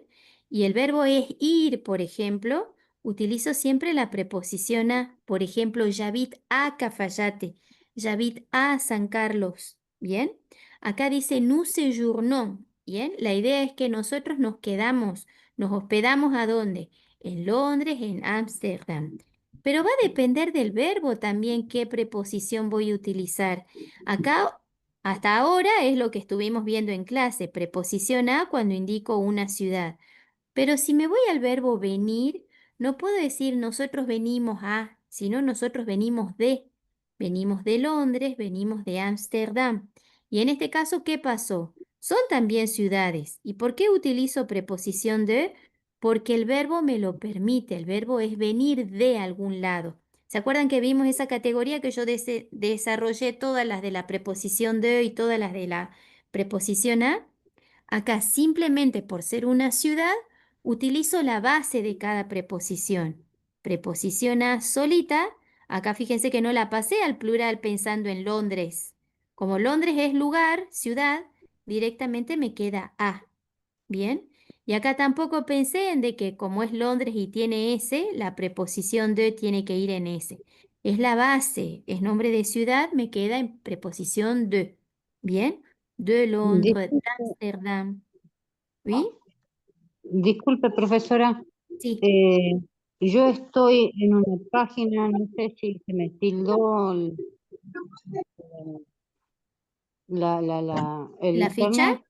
y el verbo es ir, por ejemplo, utilizo siempre la preposición a. Por ejemplo, J'habite a Cafayate, J'habite a San Carlos, bien. Acá dice nous séjournons, bien. La idea es que nosotros nos quedamos, nos hospedamos ¿a dónde? En Londres, en Ámsterdam. Pero va a depender del verbo también qué preposición voy a utilizar. Acá hasta ahora es lo que estuvimos viendo en clase, preposición a cuando indico una ciudad. Pero si me voy al verbo venir, no puedo decir nosotros venimos a, sino nosotros venimos de. Venimos de Londres, venimos de Ámsterdam. Y en este caso, ¿qué pasó? Son también ciudades. ¿Y por qué utilizo preposición de? Porque el verbo me lo permite, el verbo es venir de algún lado. ¿Se acuerdan que vimos esa categoría que yo desarrollé todas las de la preposición de y todas las de la preposición a? Acá simplemente por ser una ciudad, utilizo la base de cada preposición. Preposición a solita, acá fíjense que no la pasé al plural pensando en Londres. Como Londres es lugar, ciudad, directamente me queda a. Bien, y acá tampoco pensé en de que como es Londres y tiene S, la preposición de tiene que ir en S. Es la base, es nombre de ciudad, me queda en preposición de. Bien, de Londres, Disculpe, Ámsterdam. ¿Sí? disculpe, profesora. Sí, eh, yo estoy en una página, no sé si se me tildó el la ficha. internet.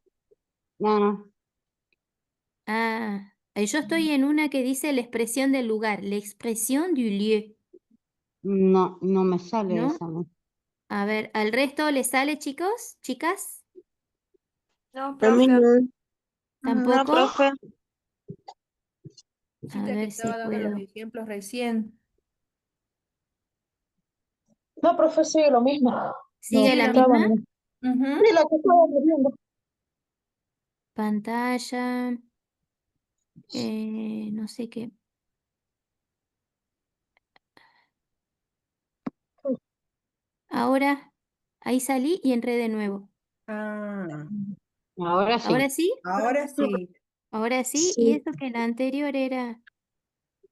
No, no, Yo estoy en una que dice la expresión del lugar, la expresión du lieu, no, no me sale ¿no? esa, ¿no? A ver, ¿al resto les sale, chicos? ¿Chicas? No, A mí profe. no. No, ¿Tampoco? profe. A Dijiste que ver si estaba dando los puedo. ejemplos recién. No, profe, sí, lo mismo. No ¿Sigue Sí, la lo estaba, misma? mismo. no. Ujú. Sí, la que estaba viendo. Pantalla, no sé qué. Ahora, ahí salí y entré de nuevo. Ah, Ahora ¿Ahora sí. sí? ahora sí. Ahora sí. Y Sí, eso que la anterior era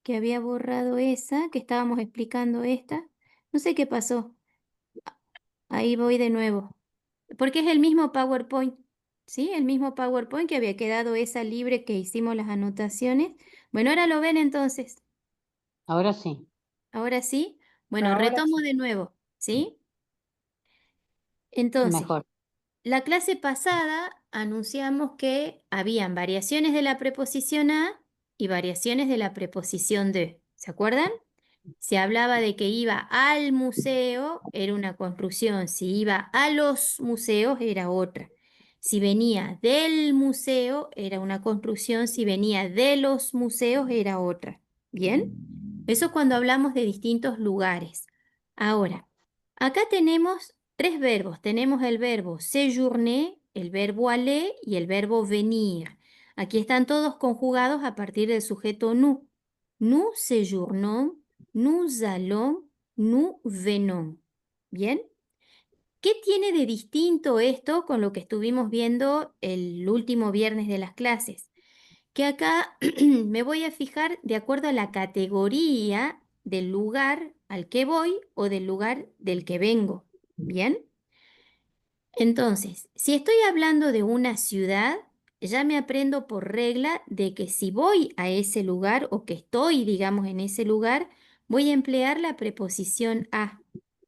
que había borrado esa, que estábamos explicando esta. No sé qué pasó. Ahí voy de nuevo. Porque es el mismo PowerPoint, ¿sí? El mismo PowerPoint que había quedado esa libre que hicimos las anotaciones. Bueno, ahora lo ven entonces. Ahora sí. Ahora sí. Bueno, Ahora retomo sí. de nuevo, ¿sí? Entonces, Mejor. la clase pasada anunciamos que habían variaciones de la preposición a y variaciones de la preposición de. ¿Se acuerdan? Se hablaba de que iba al museo, era una construcción. Si iba a los museos, era otra. Si venía del museo, era una construcción. Si venía de los museos, era otra. ¿Bien? Eso es cuando hablamos de distintos lugares. Ahora, acá tenemos tres verbos. Tenemos el verbo séjourner, el verbo aller y el verbo venir. Aquí están todos conjugados a partir del sujeto nous. Nous séjournons, nous allons, nous venons. ¿Bien? ¿Qué tiene de distinto esto con lo que estuvimos viendo el último viernes de las clases? Que acá me voy a fijar de acuerdo a la categoría del lugar al que voy o del lugar del que vengo. ¿Bien? Entonces, si estoy hablando de una ciudad, ya me aprendo por regla de que si voy a ese lugar o que estoy, digamos, en ese lugar, voy a emplear la preposición a.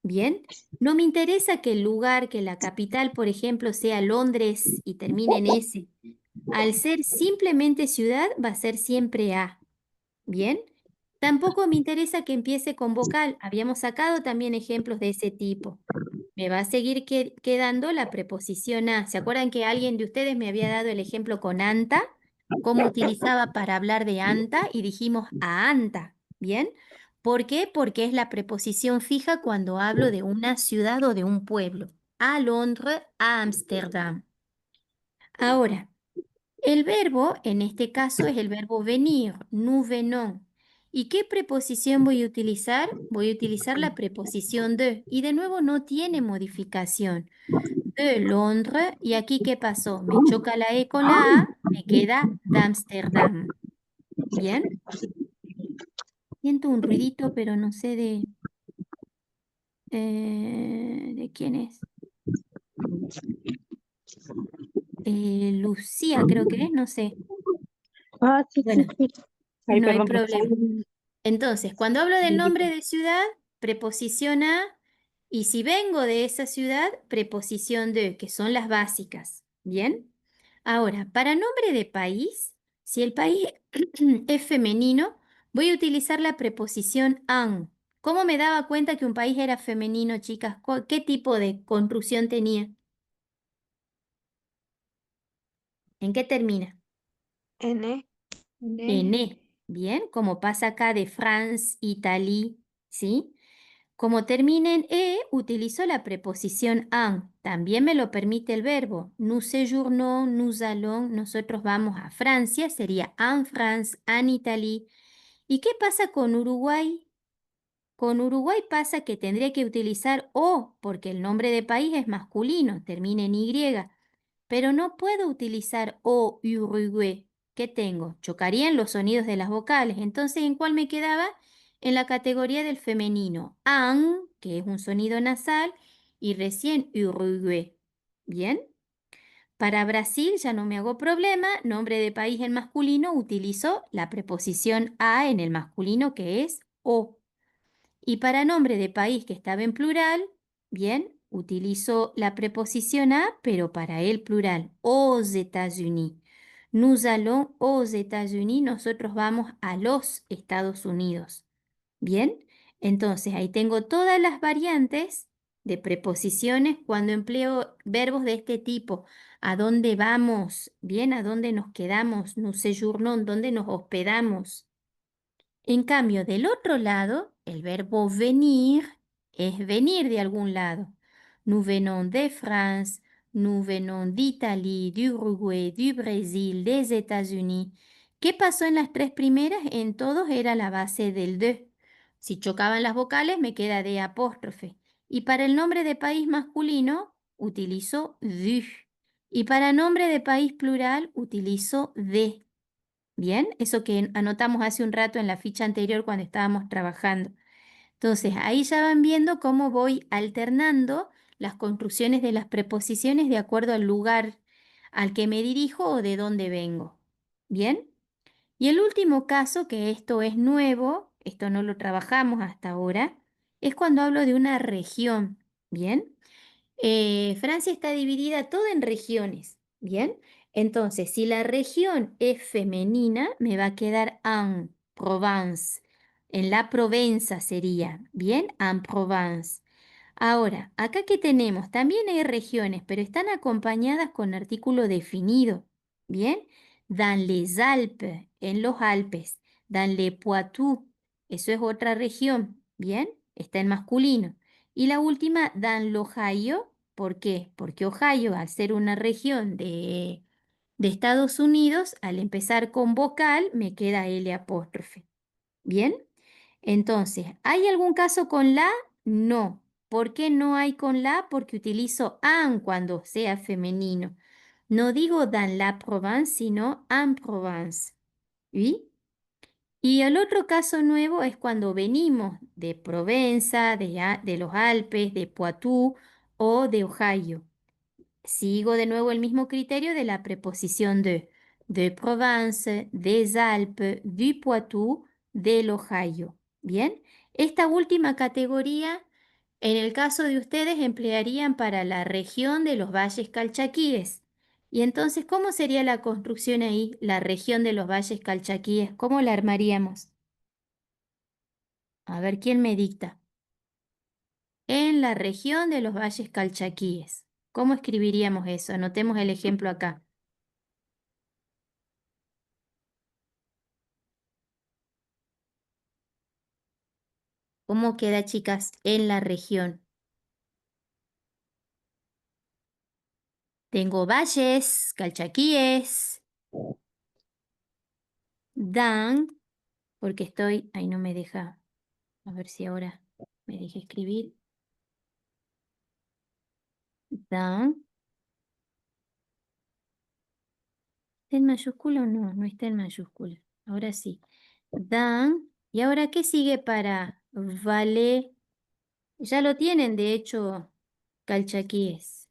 ¿Bien? No me interesa que el lugar, que la capital, por ejemplo, sea Londres y termine en S. Al ser simplemente ciudad, va a ser siempre a. ¿Bien? Tampoco me interesa que empiece con vocal. Habíamos sacado también ejemplos de ese tipo. Me va a seguir quedando la preposición a. ¿Se acuerdan que alguien de ustedes me había dado el ejemplo con anta? ¿Cómo utilizaba para hablar de anta? Y dijimos a anta. ¿Bien? ¿Por qué? Porque es la preposición fija cuando hablo de una ciudad o de un pueblo. A Londres, a Ámsterdam. Ahora, el verbo, en este caso, es el verbo venir, nous venons. ¿Y qué preposición voy a utilizar? Voy a utilizar la preposición de, y de nuevo no tiene modificación. De Londres, y aquí ¿qué pasó? Me choca la E con la A, me queda d'Amsterdam. ¿Bien? Siento un ruidito, pero no sé de quién es. Lucía creo que es, no sé. Ah, sí, sí, Bueno, sí. Ay, no hay perdón, problema. Entonces, cuando hablo del nombre profesor. de ciudad, preposición a, y si vengo de esa ciudad, preposición de, que son las básicas. ¿Bien? Ahora, para nombre de país, si el país es femenino, voy a utilizar la preposición an. ¿Cómo me daba cuenta que un país era femenino, chicas? ¿Qué tipo de construcción tenía? ¿En qué termina? N. En E. Bien, como pasa acá de France, Italie, ¿sí? Como termina en E, utilizo la preposición en. También me lo permite el verbo. Nous séjournons, nous allons, nosotros vamos a Francia, sería en France, en Italie. ¿Y qué pasa con Uruguay? Con Uruguay pasa que tendría que utilizar O, porque el nombre de país es masculino, termina en Y. Pero no puedo utilizar O Uruguay. ¿Qué tengo? Chocarían los sonidos de las vocales. Entonces, ¿en cuál me quedaba? En la categoría del femenino. An, que es un sonido nasal, y recién Uruguay. ¿Bien? Para Brasil ya no me hago problema. Nombre de país en masculino, utilizo la preposición a en el masculino, que es O. Y para nombre de país que estaba en plural, bien, utilizo la preposición a, pero para el plural, aux États-Unis. Nous allons aux États-Unis, nosotros vamos a los Estados Unidos. Bien, entonces ahí tengo todas las variantes de preposiciones cuando empleo verbos de este tipo. ¿A dónde vamos? Bien, ¿a dónde nos quedamos? Nous séjournons, ¿dónde nos hospedamos? En cambio, del otro lado, el verbo venir es venir de algún lado. Nous venons de France, nous venons d'Italie, d'Uruguay, du Brésil, des États-Unis. ¿Qué pasó en las tres primeras? En todos era la base del de. Si chocaban las vocales, me queda de apóstrofe. Y para el nombre de país masculino, utilizo du. Y para nombre de país plural, utilizo de. Bien, eso que anotamos hace un rato en la ficha anterior cuando estábamos trabajando. Entonces, ahí ya van viendo cómo voy alternando las construcciones de las preposiciones de acuerdo al lugar al que me dirijo o de dónde vengo. Bien, y el último caso, que esto es nuevo, esto no lo trabajamos hasta ahora, es cuando hablo de una región. Bien. Francia está dividida toda en regiones, ¿bien? Entonces, si la región es femenina, me va a quedar en Provence. En la Provenza sería, ¿bien? En Provence. Ahora, acá que tenemos, también hay regiones, pero están acompañadas con artículo definido, ¿bien? Dans les Alpes, en los Alpes. Dans les Poitou, eso es otra región, ¿bien? Está en masculino. Y la última, dans l'Ohio. ¿Por qué? Porque Ohio, al ser una región de Estados Unidos, al empezar con vocal, me queda L apóstrofe. ¿Bien? Entonces, ¿hay algún caso con la? No. ¿Por qué no hay con la? Porque utilizo an cuando sea femenino. No digo dans la Provence, sino en Provence. ¿Sí? Y el otro caso nuevo es cuando venimos de Provenza, de los Alpes, de Poitou o de Ohio. Sigo de nuevo el mismo criterio de la preposición de Provence, des Alpes, du Poitou, del Ohio. Bien, esta última categoría, en el caso de ustedes, emplearían para la región de los valles calchaquíes. Y entonces, ¿cómo sería la construcción ahí, la región de los valles calchaquíes? ¿Cómo la armaríamos? A ver, ¿quién me dicta? En la región de los valles calchaquíes. ¿Cómo escribiríamos eso? Anotemos el ejemplo acá. ¿Cómo queda, chicas, en la región? Tengo valles, calchaquíes, dan, porque estoy, ahí no me deja, a ver si ahora me deja escribir. Dan, ¿está en mayúscula o no? No está en mayúscula. Ahora sí. Dan, ¿y ahora qué sigue para vale? Ya lo tienen, de hecho, calchaquíes.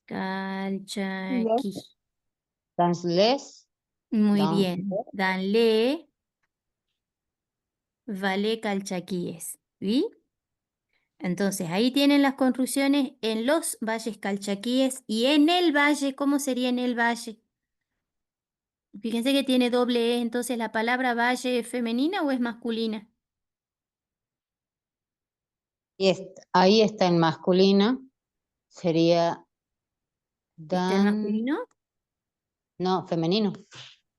Calchaquí. Les, dans les, Muy dans bien. Danle, vale calchaquíes. ¿Vi? Entonces, ahí tienen las construcciones en los valles calchaquíes y en el valle, ¿cómo sería en el valle? Fíjense que tiene doble E, entonces ¿la palabra valle es femenina o es masculina? y ahí está en masculina, sería ¿Está en dan, masculino? no, femenino.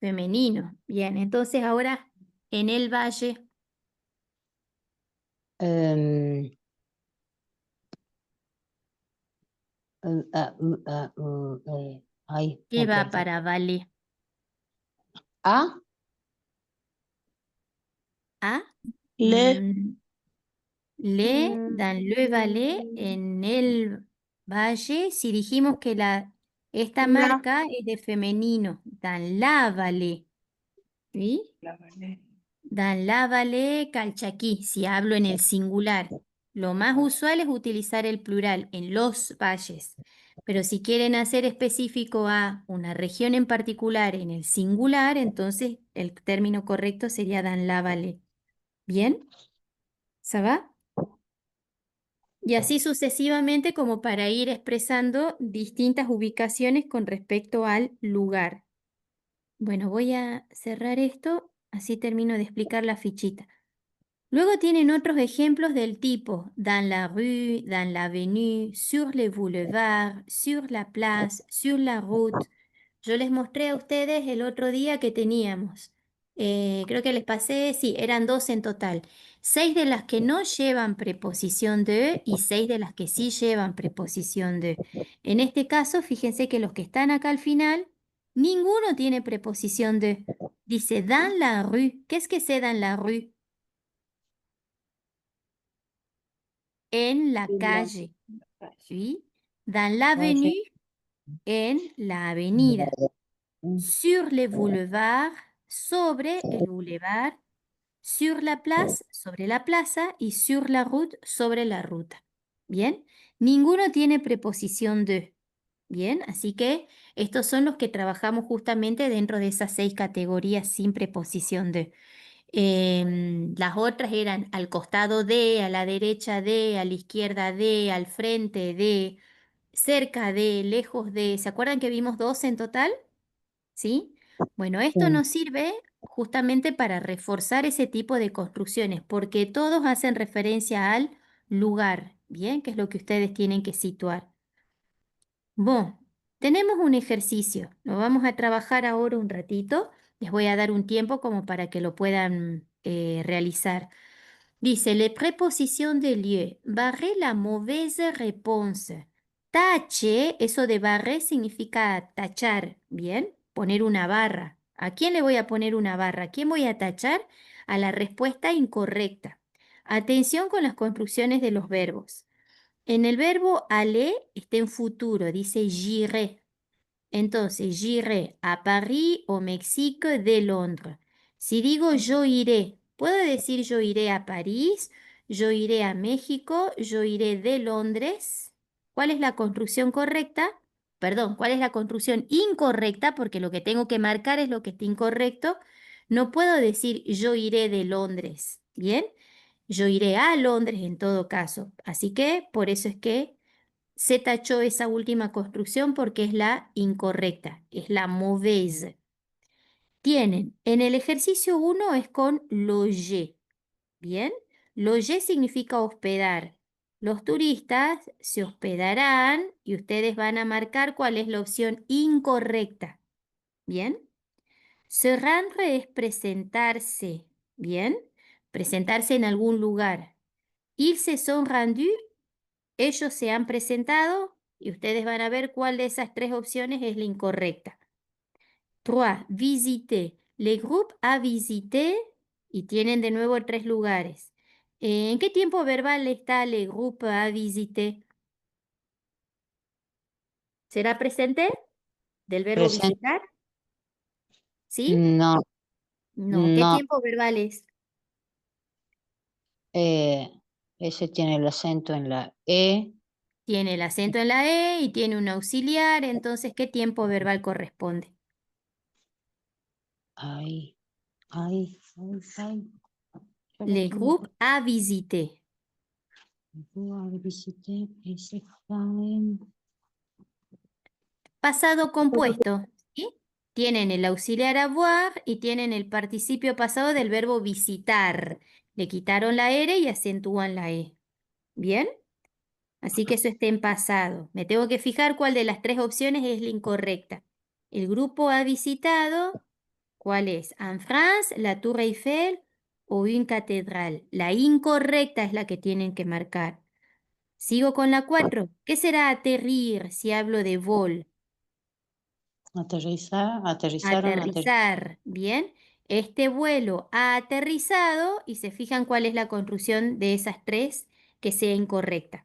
Femenino. Bien, entonces ahora en el valle, Em, ay, ¿qué me va perdí. para vale? ¿A? ¿A? Le, Mm, Le, dan le valle en el valle. Si dijimos que esta la, marca es de femenino, dan la valle. ¿Sí? Dan la valle calchaquí, si hablo en el singular. Lo más usual es utilizar el plural en los valles. Pero si quieren hacer específico a una región en particular en el singular, entonces el término correcto sería dan la valle. ¿Bien? ¿Se va? Y así sucesivamente como para ir expresando distintas ubicaciones con respecto al lugar. Bueno, voy a cerrar esto, así termino de explicar la fichita. Luego tienen otros ejemplos del tipo dans la rue, dans l'avenue, sur le boulevard, sur la place, sur la route. Yo les mostré a ustedes el otro día que teníamos. Creo que les pasé, sí, eran 2 en total. 6 de las que no llevan preposición de y 6 de las que sí llevan preposición de. En este caso, fíjense que los que están acá al final, ninguno tiene preposición de. Dice dans la rue. ¿Qué es que se dans la rue? En la la, calle. ¿Sí? Dans Ah, sí. l'avenue, en la avenida. Sur le boulevard, sobre el boulevard. Sur la place, sobre la plaza. Y sur la route, sobre la ruta. ¿Bien? Ninguno tiene preposición de. Bien, así que estos son los que trabajamos justamente dentro de esas 6 categorías sin preposición de. Las otras eran al costado de, a la derecha de, a la izquierda de, al frente de, cerca de, lejos de. ¿Se acuerdan que vimos 2 en total? ¿Sí? Bueno, esto Sí. nos sirve justamente para reforzar ese tipo de construcciones, porque todos hacen referencia al lugar, ¿bien? Que es lo que ustedes tienen que situar. Bueno, tenemos un ejercicio. Lo vamos a trabajar ahora un ratito. Les voy a dar un tiempo como para que lo puedan realizar. Dice, les prépositions de lieu. Barrer la mauvaise réponse. Tache, eso de barrer significa tachar, ¿bien? Poner una barra. ¿A quién le voy a poner una barra? ¿A quién voy a tachar? A la respuesta incorrecta. Atención con las construcciones de los verbos. En el verbo aller está en futuro, dice j'irai. Entonces, j'irai a París, au Mexique, de Londres. Si digo yo iré, ¿puedo decir yo iré a París, yo iré a México, yo iré de Londres? ¿Cuál es la construcción correcta? Perdón, ¿cuál es la construcción incorrecta? Porque lo que tengo que marcar es lo que está incorrecto. No puedo decir yo iré de Londres, ¿bien? Yo iré a Londres en todo caso. Así que por eso es que se tachó esa última construcción porque es la incorrecta, es la mauvaise. Tienen, en el ejercicio 1 es con loger, ¿bien? Loger significa hospedar. Los turistas se hospedarán y ustedes van a marcar cuál es la opción incorrecta, ¿bien? Se rendre es presentarse, ¿bien? Presentarse en algún lugar. Ils se sont rendus, ellos se han presentado y ustedes van a ver cuál de esas tres opciones es la incorrecta. 3. Visiter. Le groupe a visité y tienen de nuevo tres lugares. ¿En qué tiempo verbal está le groupe a visité? ¿Será presente del verbo Presente. visitar? ¿Sí? No, No. ¿Qué no. tiempo verbal es? Ese tiene el acento en la E. Tiene el acento en la E y tiene un auxiliar, entonces, ¿qué tiempo verbal corresponde? Ay, ay, ay, ay. Yo lo Le tengo groupe a visité. visité, ese está en- Pasado compuesto, ¿sí? Tienen el auxiliar avoir y tienen el participio pasado del verbo visitar. Le quitaron la R y acentúan la E. ¿Bien? Así que eso está en pasado. Me tengo que fijar cuál de las tres opciones es la incorrecta. El grupo ha visitado, ¿cuál es? En France, la Tour Eiffel o une catedral. La incorrecta es la que tienen que marcar. Sigo con la 4. ¿Qué será aterrir si hablo de vol? Aterrizar, aterrizaron, Aterrizar, bien. Este vuelo ha aterrizado y se fijan cuál es la construcción de esas tres que sea incorrecta.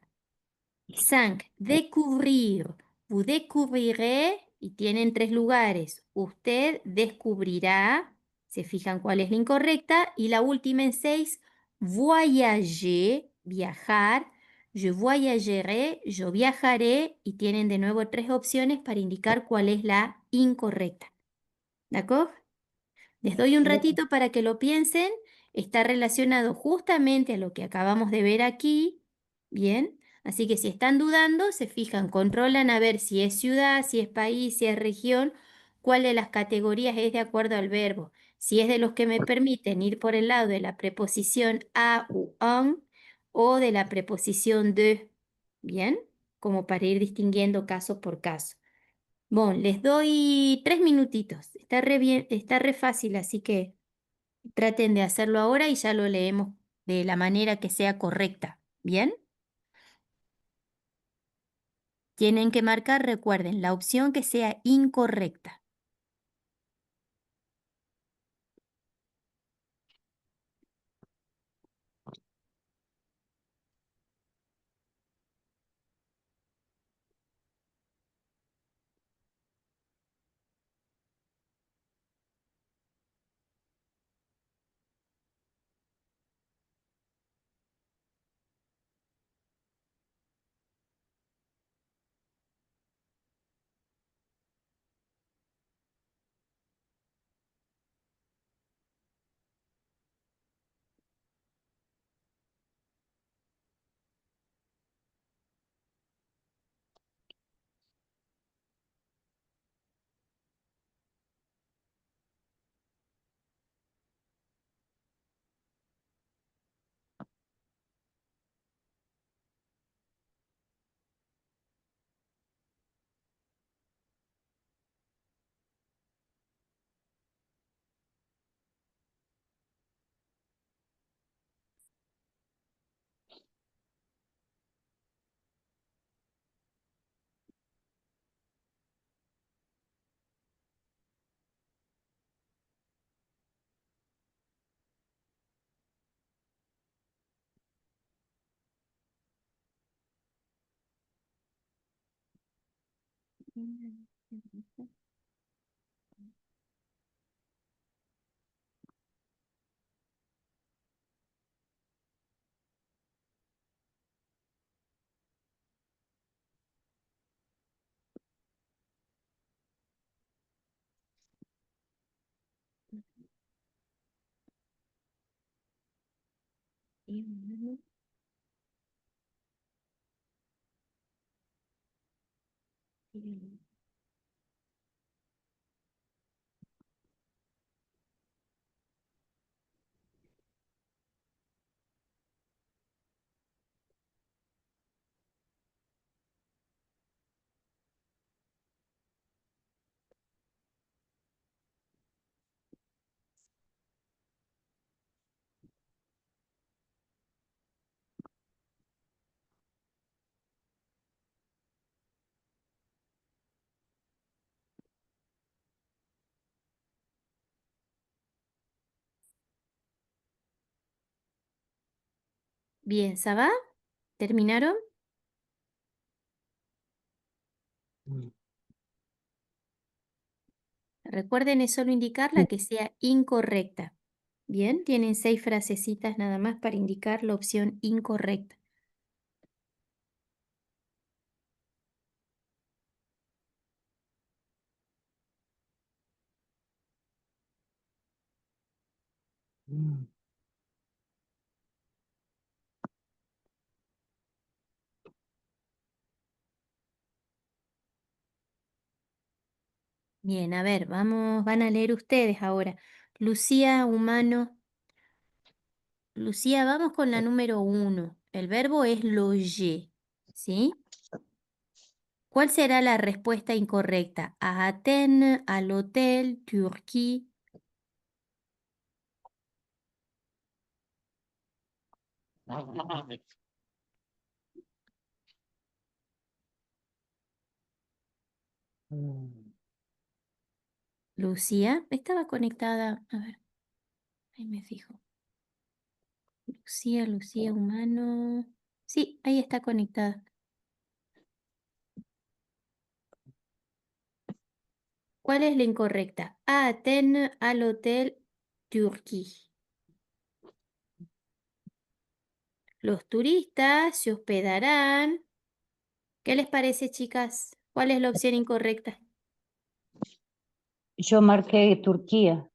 5. Découvrir. Vous découvrirez y tienen tres lugares. Usted descubrirá. Se fijan cuál es la incorrecta. Y la última en 6. Voyager, viajar. Je voyagerai, yo viajaré. Y tienen de nuevo tres opciones para indicar cuál es la incorrecta. ¿De acuerdo? Les doy un ratito para que lo piensen. Está relacionado justamente a lo que acabamos de ver aquí. Bien. Así que si están dudando, se fijan, controlan a ver si es ciudad, si es país, si es región, cuál de las categorías es de acuerdo al verbo. Si es de los que me permiten ir por el lado de la preposición a u on o de la preposición de. Bien. Como para ir distinguiendo caso por caso. Bueno, les doy 3 minutitos. Está re bien, está re fácil, así que traten de hacerlo ahora y ya lo leemos de la manera que sea correcta. ¿Bien? Tienen que marcar, recuerden, la opción que sea incorrecta. Bien, ¿Sabá? ¿Terminaron? Recuerden, es solo indicar la que sea incorrecta. Bien, tienen 6 frasecitas nada más para indicar la opción incorrecta. Bien, a ver, vamos, van a leer ustedes ahora. Lucía, humano. Lucía, vamos con la número 1. El verbo es loger, ¿sí? ¿Cuál será la respuesta incorrecta? A Atenas, al hotel, Turquía. Lucía, estaba conectada. A ver, ahí me fijo. Lucía, Lucía, humano. Sí, ahí está conectada. ¿Cuál es la incorrecta? A Atenas, al hotel, Turquía. Los turistas se hospedarán. ¿Qué les parece, chicas? ¿Cuál es la opción incorrecta? Yo marqué Turquía.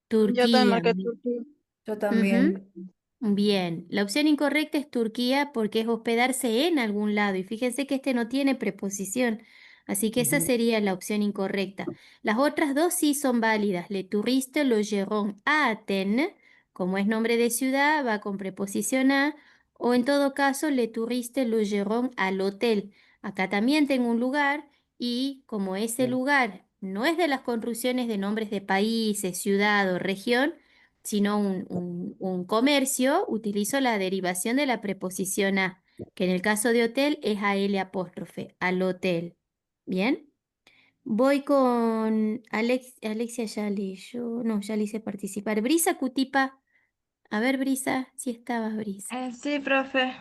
Yo también Turquía. marqué Turquía. Yo Ujú. también. Bien, la opción incorrecta es Turquía porque es hospedarse en algún lado y fíjense que este no tiene preposición, así que esa sería la opción incorrecta. Las otras dos sí son válidas. Les touristes logeront à Athènes, como es nombre de ciudad, va con preposición a, o en todo caso, les touristes logeront al hotel. Acá también tengo un lugar y como ese lugar no es de las construcciones de nombres de países, ciudad o región, sino un comercio, utilizo la derivación de la preposición a, que en el caso de hotel es a l apóstrofe, al hotel. ¿Bien? Voy con Alexia ya leyó, no, ya le hice participar. Brisa Cutipa, a ver Brisa, si estabas Brisa. Sí, profe.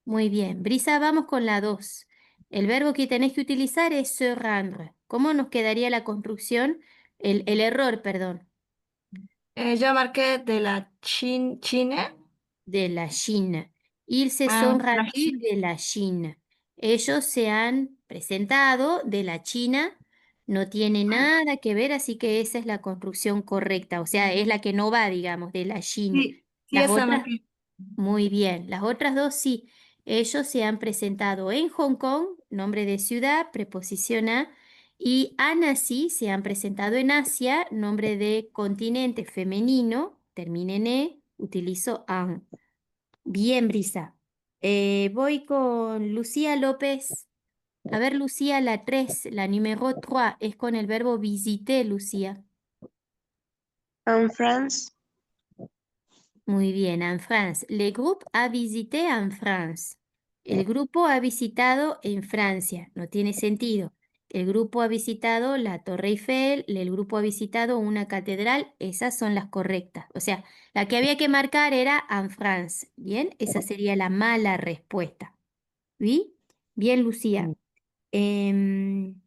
Muy bien, Brisa, vamos con la 2. El verbo que tenés que utilizar es se rendre. ¿Cómo nos quedaría la construcción? El error, perdón. Yo marqué de la China. De la China. Ils se Ah, sont la rendus China. de la China. Ellos se han presentado de la China. No tiene nada que ver, así que esa es la construcción correcta. O sea, es la que no va, digamos, de la China. Sí, sí, Las esa otras, marqué. muy bien. Las otras dos sí. Ellos se han presentado en Hong Kong, nombre de ciudad, preposición a, y Annecy se han presentado en Asia, nombre de continente femenino, termina en e, utilizo an. Bien, Brisa. Voy con Lucía López. A ver, Lucía, la 3, la número 3, es con el verbo visiter, Lucía. En France. Muy bien, en France. Le groupe a visité en France. El grupo ha visitado en Francia. No tiene sentido. El grupo ha visitado la Torre Eiffel, el grupo ha visitado una catedral. Esas son las correctas. O sea, la que había que marcar era en France. Bien, esa sería la mala respuesta. ¿Sí? Bien, Lucía. Em,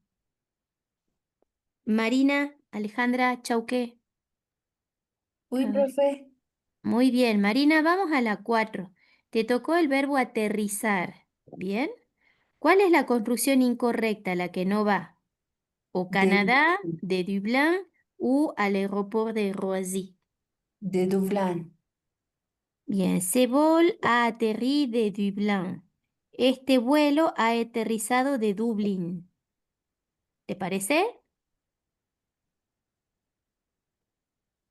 Marina, Alejandra, Chauqué. Uy, A ver. profe. Muy bien, Marina, vamos a la 4. Te tocó el verbo aterrizar. ¿Bien? ¿Cuál es la construcción incorrecta, la que no va? ¿Au De, Canadá, de Dublín o al aeropuerto de Roissy? de Dublán. Bien, ce vol a aterri de Dublín. Este vuelo ha aterrizado de Dublín. ¿Te parece?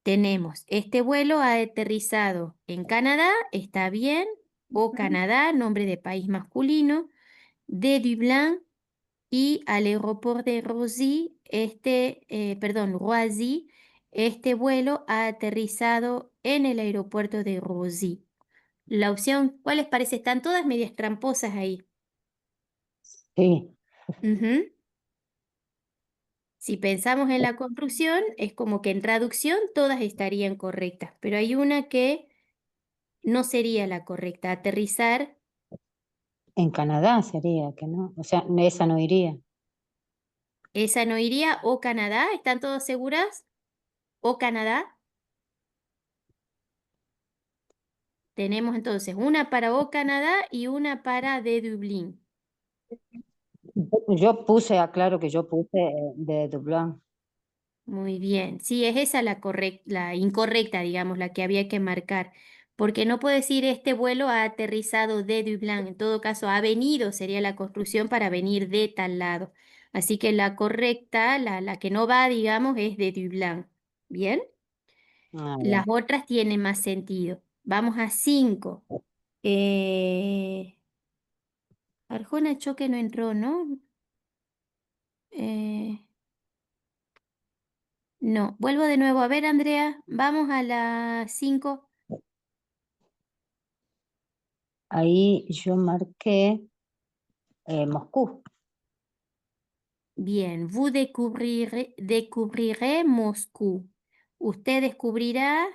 Tenemos, este vuelo ha aterrizado en Canadá, está bien, o Ujú. Canadá, nombre de país masculino, de Dublín y al aeropuerto de Roissy, Roissy, este vuelo ha aterrizado en el aeropuerto de Roissy. La opción, ¿cuál les parece? Están todas medias tramposas ahí. Sí, Ujú. Si pensamos en la construcción, es como que en traducción todas estarían correctas, pero hay una que no sería la correcta. Aterrizar, en Canadá sería que no, o sea, esa no iría. esa no iría. O Canadá, ¿están todas seguras? O Canadá. Tenemos entonces una para O Canadá y una para de Dublín. Yo puse, aclaro que yo puse de Dublán. Muy bien. Sí, es esa la incorrecta, digamos, la que había que marcar. Porque no puedo decir este vuelo ha aterrizado de Dublín. En todo caso, ha venido, sería la construcción para venir de tal lado. Así que la correcta, la que no va, digamos, es de Dublín. ¿Bien? Ah, Las bien. otras tienen más sentido. Vamos a 5. Arjona Choque no entró, ¿no? Eh, no, vuelvo de nuevo. A ver, Andrea, vamos a la 5. Ahí yo marqué Moscú. Bien, découvrirez Moscú. Usted descubrirá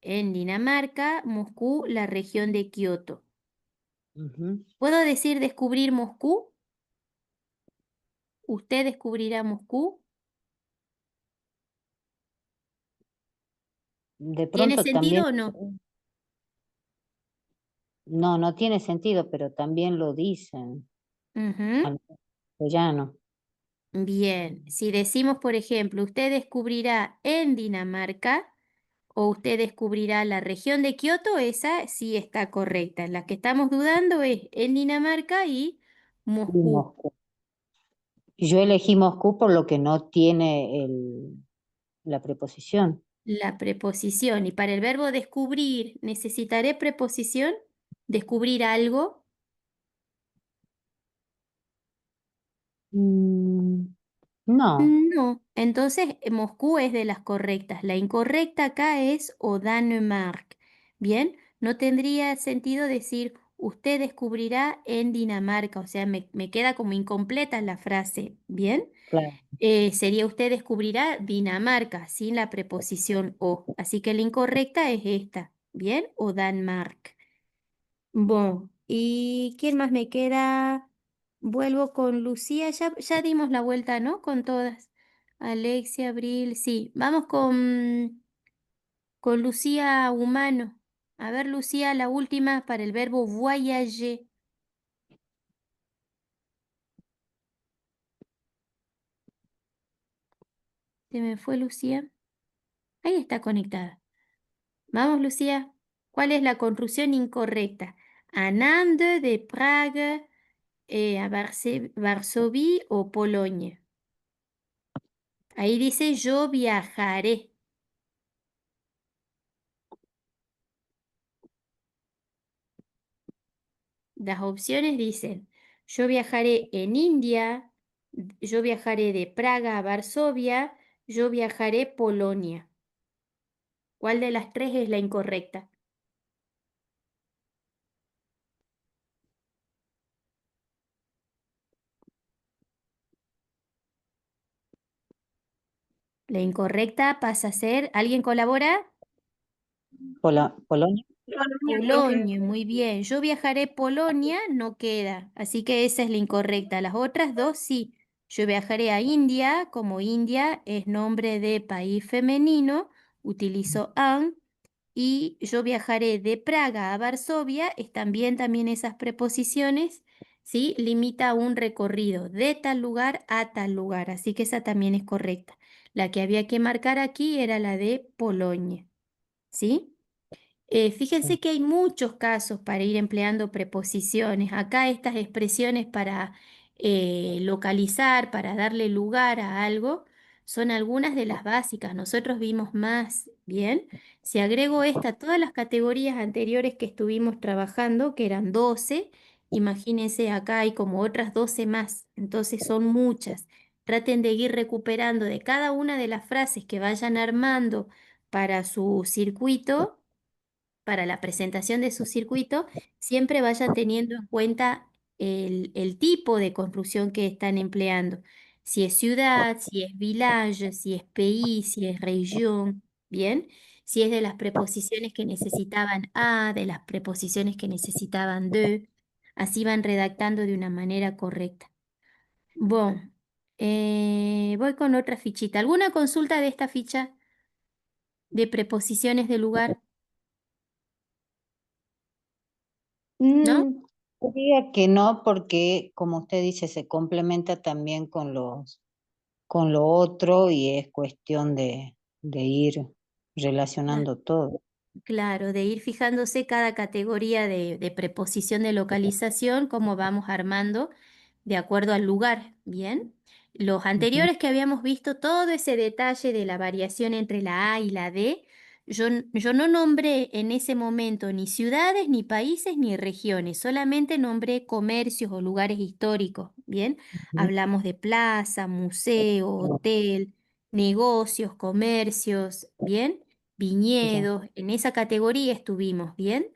en Dinamarca, Moscú, la región de Kioto. Ujú. ¿Puedo decir descubrir Moscú? ¿Usted descubrirá Moscú? De ¿Tiene pronto también, sentido o no? no, no tiene sentido, pero también lo dicen Ujú. al castellano. Bien, si decimos, por ejemplo, usted descubrirá en Dinamarca o usted descubrirá la región de Kioto, esa sí está correcta. La que estamos dudando es en Dinamarca y Y Moscú, Moscú. Yo elegí Moscú por lo que no tiene la preposición. la preposición. Y para el verbo descubrir, ¿necesitaré preposición? ¿Descubrir algo? Mm, no, No, entonces Moscú es de las correctas. La incorrecta acá es o Danemark. Bien, no tendría sentido decir usted descubrirá en Dinamarca, o sea, me queda como incompleta la frase. Bien, claro. sería usted descubrirá Dinamarca sin la preposición o. Así que la incorrecta es esta. Bien, o Danmark. Bueno, ¿y quién más me queda? Vuelvo con Lucía, ya dimos la vuelta, ¿no? Con todas. Alexia, Abril, sí. Vamos con Lucía Humano. A ver, Lucía, la última para el verbo voyager. ¿Se me fue Lucía? Ahí está conectada. Vamos, Lucía. ¿Cuál es la construcción incorrecta? Anand de Praga, a Varsovia o Polonia. Ahí dice yo viajaré. Las opciones dicen, yo viajaré en India, yo viajaré de Praga a Varsovia, yo viajaré Polonia. ¿Cuál de las tres es la incorrecta? La incorrecta pasa a ser, ¿alguien colabora? Polonia. Polonia, profe. Polonia, muy bien. Yo viajaré Polonia, no queda. Así que esa es la incorrecta. Las otras dos sí. Yo viajaré a India, como India es nombre de país femenino, utilizo an. Y yo viajaré de Praga a Varsovia, están bien también esas preposiciones, ¿sí? Limita un recorrido de tal lugar a tal lugar, así que esa también es correcta. La que había que marcar aquí era la de Polonia, ¿sí? Fíjense que hay muchos casos para ir empleando preposiciones. Acá estas expresiones para localizar, para darle lugar a algo, son algunas de las básicas. Nosotros vimos más, ¿bien? Si agrego esta, todas las categorías anteriores que estuvimos trabajando, que eran 12, imagínense acá hay como otras 12 más, entonces son muchas. Traten de ir recuperando de cada una de las frases que vayan armando para su circuito, para la presentación de su circuito, siempre vayan teniendo en cuenta el tipo de construcción que están empleando. Si es ciudad, si es village, si es pays, si es región, ¿bien? Si es de las preposiciones que necesitaban a, de las preposiciones que necesitaban de, así van redactando de una manera correcta. Bueno, voy con otra fichita. ¿Alguna consulta de esta ficha de preposiciones de lugar? ¿No? Mm, diría que no, porque como usted dice, se complementa también con lo otro y es cuestión de ir relacionando todo. Claro, de ir fijándose cada categoría de preposición de localización, cómo vamos armando de acuerdo al lugar, ¿bien? Los Ujú. anteriores que habíamos visto, todo ese detalle de la variación entre la A y la D, yo no nombré en ese momento ni ciudades, ni países, ni regiones, solamente nombré comercios o lugares históricos, ¿bien? Ujú. Hablamos de plaza, museo, hotel, negocios, comercios, ¿bien? Ya. Viñedos, en esa categoría estuvimos, ¿bien?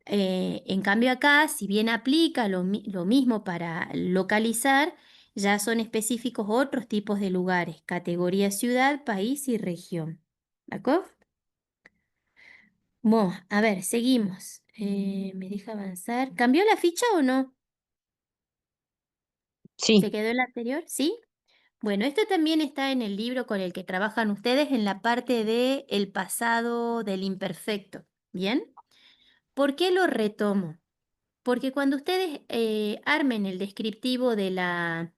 En cambio acá, si bien aplica lo mismo para localizar, ya son específicos otros tipos de lugares, categoría ciudad, país y región. ¿De acuerdo? Bueno, a ver, seguimos. ¿Me deja avanzar? ¿Cambió la ficha o no? ¿Se Sí. quedó en la anterior? ¿Sí? Bueno, esto también está en el libro con el que trabajan ustedes en la parte de el pasado del imperfecto. ¿Bien? ¿Por qué lo retomo? Porque cuando ustedes armen el descriptivo del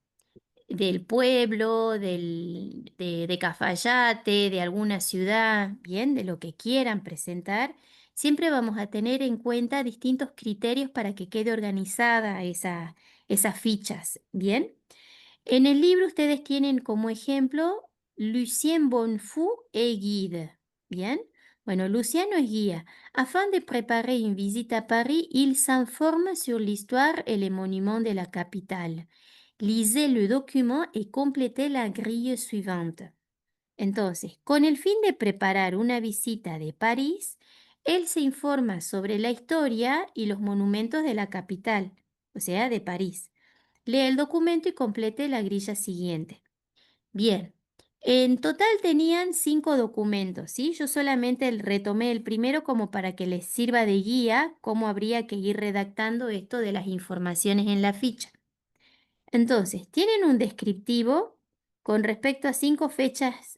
pueblo, de Cafayate, de alguna ciudad, bien, de lo que quieran presentar, siempre vamos a tener en cuenta distintos criterios para que quede organizada esas fichas, bien. En el libro ustedes tienen como ejemplo Lucien Bonfou est guide. Bien. Bueno, Luciano es guía. Afin de préparer une visite à Paris, il s'informe sur l'histoire et les monuments de la capitale. Lisez le document et complétez la grille suivante. Entonces, con el fin de preparar una visita de París, él se informa sobre la historia y los monumentos de la capital, o sea, de París. Lee el documento y complete la grilla siguiente. Bien, en total tenían 5 documentos, ¿sí? Yo solamente retomé el primero como para que les sirva de guía cómo habría que ir redactando esto de las informaciones en la ficha. Entonces, tienen un descriptivo con respecto a 5 fechas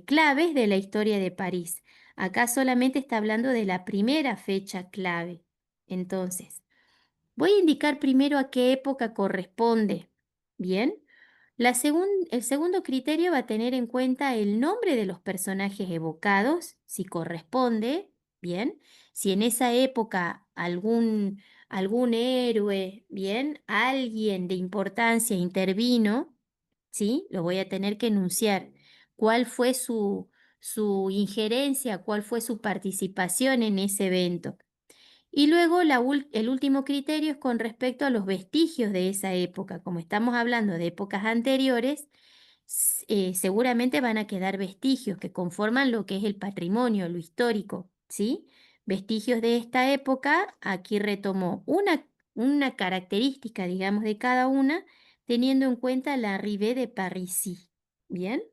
claves de la historia de París. Acá solamente está hablando de la primera fecha clave. Entonces, voy a indicar primero a qué época corresponde. Bien. El segundo criterio va a tener en cuenta el nombre de los personajes evocados, si corresponde, bien. Si en esa época algún héroe, bien, alguien de importancia intervino, ¿sí? Lo voy a tener que enunciar. ¿Cuál fue su injerencia? ¿Cuál fue su participación en ese evento? Y luego el último criterio es con respecto a los vestigios de esa época. Como estamos hablando de épocas anteriores, seguramente van a quedar vestigios que conforman lo que es el patrimonio, lo histórico, ¿sí? Vestigios de esta época, aquí retomo una característica, digamos, de cada una, teniendo en cuenta la arrivée de Parisis. ¿Bien?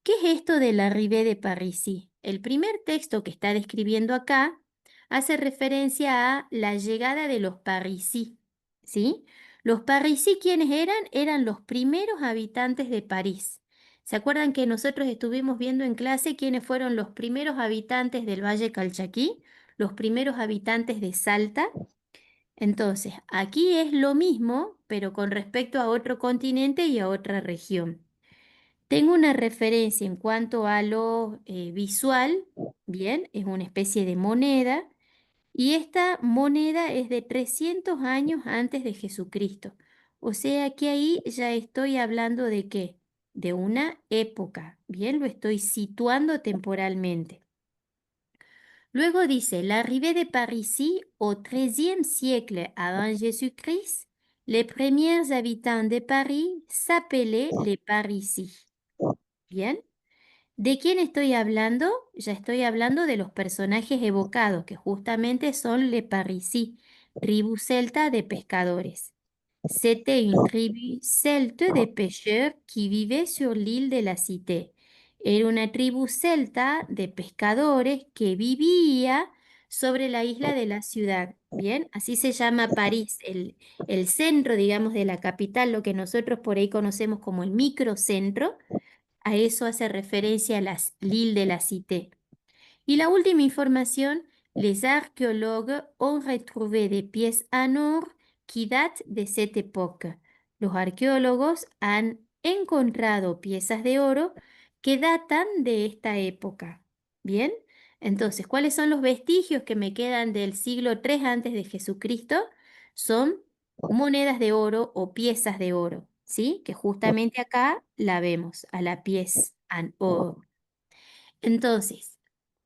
¿Qué es esto de la arrivée de Parisis? El primer texto que está describiendo acá hace referencia a la llegada de los parisí, ¿sí? Los Parisí, ¿quiénes eran? Eran los primeros habitantes de París. ¿Se acuerdan que nosotros estuvimos viendo en clase quiénes fueron los primeros habitantes del Valle Calchaquí? Los primeros habitantes de Salta. Entonces, aquí es lo mismo, pero con respecto a otro continente y a otra región. Tengo una referencia en cuanto a lo visual, bien, es una especie de moneda, y esta moneda es de 300 años antes de Jesucristo. O sea que ahí ya estoy hablando de qué, de una época, bien, lo estoy situando temporalmente. Luego dice, l'arrivée de Parisis au XIIIe siècle avant Jésus-Christ, les premiers habitants de Paris s'appelaient les Parisii. Bien, ¿de quién estoy hablando? Ya estoy hablando de los personajes evocados, que justamente son les Parisii, tribu celta de pescadores. C'était une tribu celte de pêcheurs qui vivait sur l'île de la Cité. Era una tribu celta de pescadores que vivía sobre la isla de la ciudad. Bien, así se llama París, el centro, digamos, de la capital, lo que nosotros por ahí conocemos como el microcentro. A eso hace referencia a l'île de la Cité. Y la última información, les archéologues ont retrouvé des pièces en or qui datent de cette époque. Los arqueólogos han encontrado piezas de oro que datan de esta época. Bien, entonces, ¿cuáles son los vestigios que me quedan del siglo III antes de Jesucristo? Son monedas de oro o piezas de oro, ¿sí? Que justamente acá la vemos, a la pièce en or. Entonces,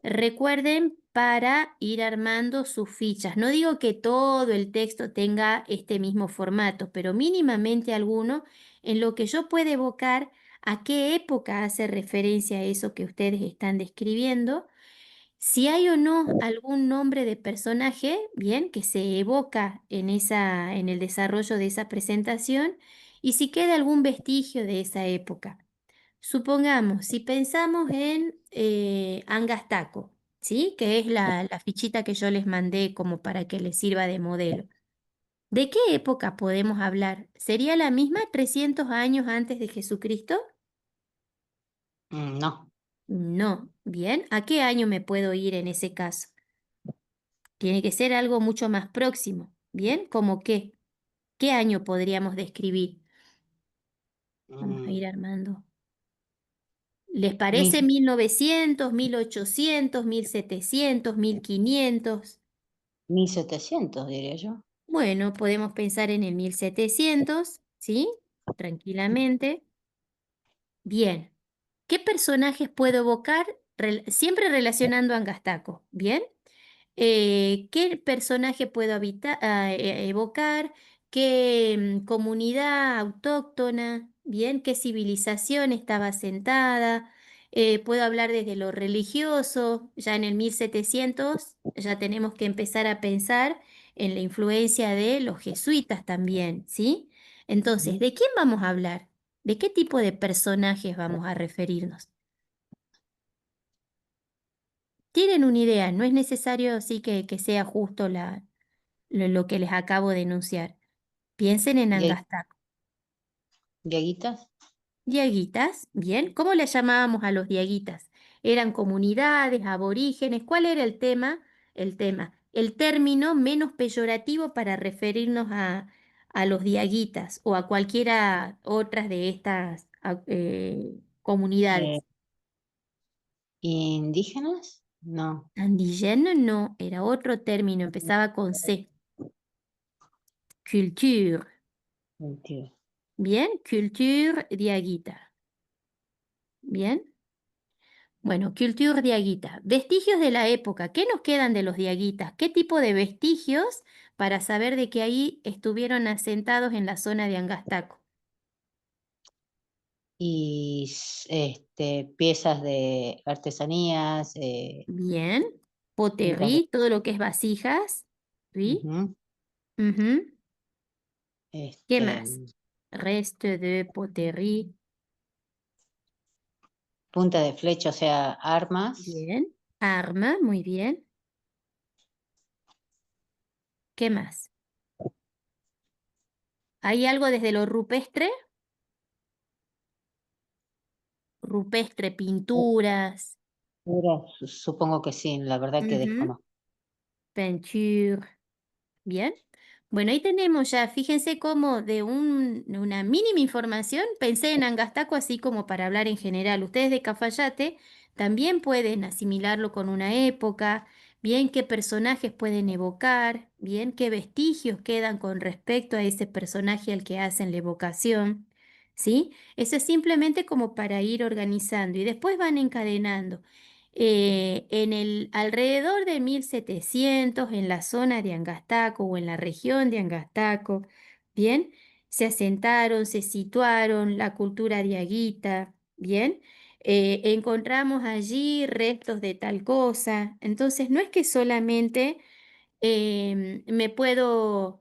recuerden para ir armando sus fichas. No digo que todo el texto tenga este mismo formato, pero mínimamente alguno en lo que yo pueda evocar a qué época hace referencia a eso que ustedes están describiendo. Si hay o no algún nombre de personaje, bien, que se evoca en el desarrollo de esa presentación, y si queda algún vestigio de esa época. Supongamos, si pensamos en Angastaco, ¿sí? Que es la fichita que yo les mandé como para que les sirva de modelo. ¿De qué época podemos hablar? ¿Sería la misma 300 años antes de Jesucristo? No. No. Bien, ¿a qué año me puedo ir en ese caso? Tiene que ser algo mucho más próximo. Bien, ¿cómo qué? ¿Qué año podríamos describir? Vamos a ir Mm, armando. ¿Les parece mil- 1900, 1800, 1700, 1500? 1700 diría yo. Bueno, podemos pensar en el 1700, ¿sí? Tranquilamente. Bien. ¿Qué personajes puedo evocar? Siempre relacionando a Angastaco. ¿Bien? ¿Qué personaje puedo evocar? ¿Qué comunidad autóctona? ¿Bien? ¿Qué civilización estaba asentada? Puedo hablar desde lo religioso. Ya en el 1700 ya tenemos que empezar a pensar en la influencia de los jesuitas también, ¿sí? Entonces, Ujú. ¿de quién vamos a hablar? ¿De qué tipo de personajes vamos a referirnos? Tienen una idea, no es necesario así que sea justo lo que les acabo de enunciar. Piensen en Die- Angastaco. Dieguitas. Diaguitas, bien. ¿Cómo le llamábamos a los diaguitas? ¿Eran comunidades, aborígenes? ¿Cuál era el tema? El término menos peyorativo para referirnos a los diaguitas o a cualquiera otras de estas eh, comunidades. ¿Indígenas? No. Indigène no, era otro término, empezaba con C. Culture. Mentira. Bien, culture diaguita. Bien. Bueno, culture diaguita. Vestigios de la época. ¿Qué nos quedan de los diaguitas? ¿Qué tipo de vestigios para saber de que ahí estuvieron asentados en la zona de Angastaco? Y piezas de artesanías, Bien. puntas de, Poterie, todo lo que es vasijas. ¿Sí? ujú, Ujú. ¿Qué este, más? Reste de poterie. punta de flecha, o sea, armas, Bien. Arma, muy bien. ¿Qué más? ¿Hay algo desde lo rupestre? Rupestre, pinturas, Supongo que sí, la verdad que ujú, desconozco. peinture. Bien. Bueno, ahí tenemos ya, fíjense cómo de una mínima información pensé en Angastaco así como para hablar en general. Ustedes de Cafayate también pueden asimilarlo con una época, bien qué personajes pueden evocar, bien qué vestigios quedan con respecto a ese personaje al que hacen la evocación, ¿sí? Eso es simplemente como para ir organizando y después van encadenando. En el alrededor de 1700, en la zona de Angastaco o en la región de Angastaco, bien, se asentaron, se situaron la cultura diaguita, bien, encontramos allí restos de tal cosa. Entonces, no es que solamente puedo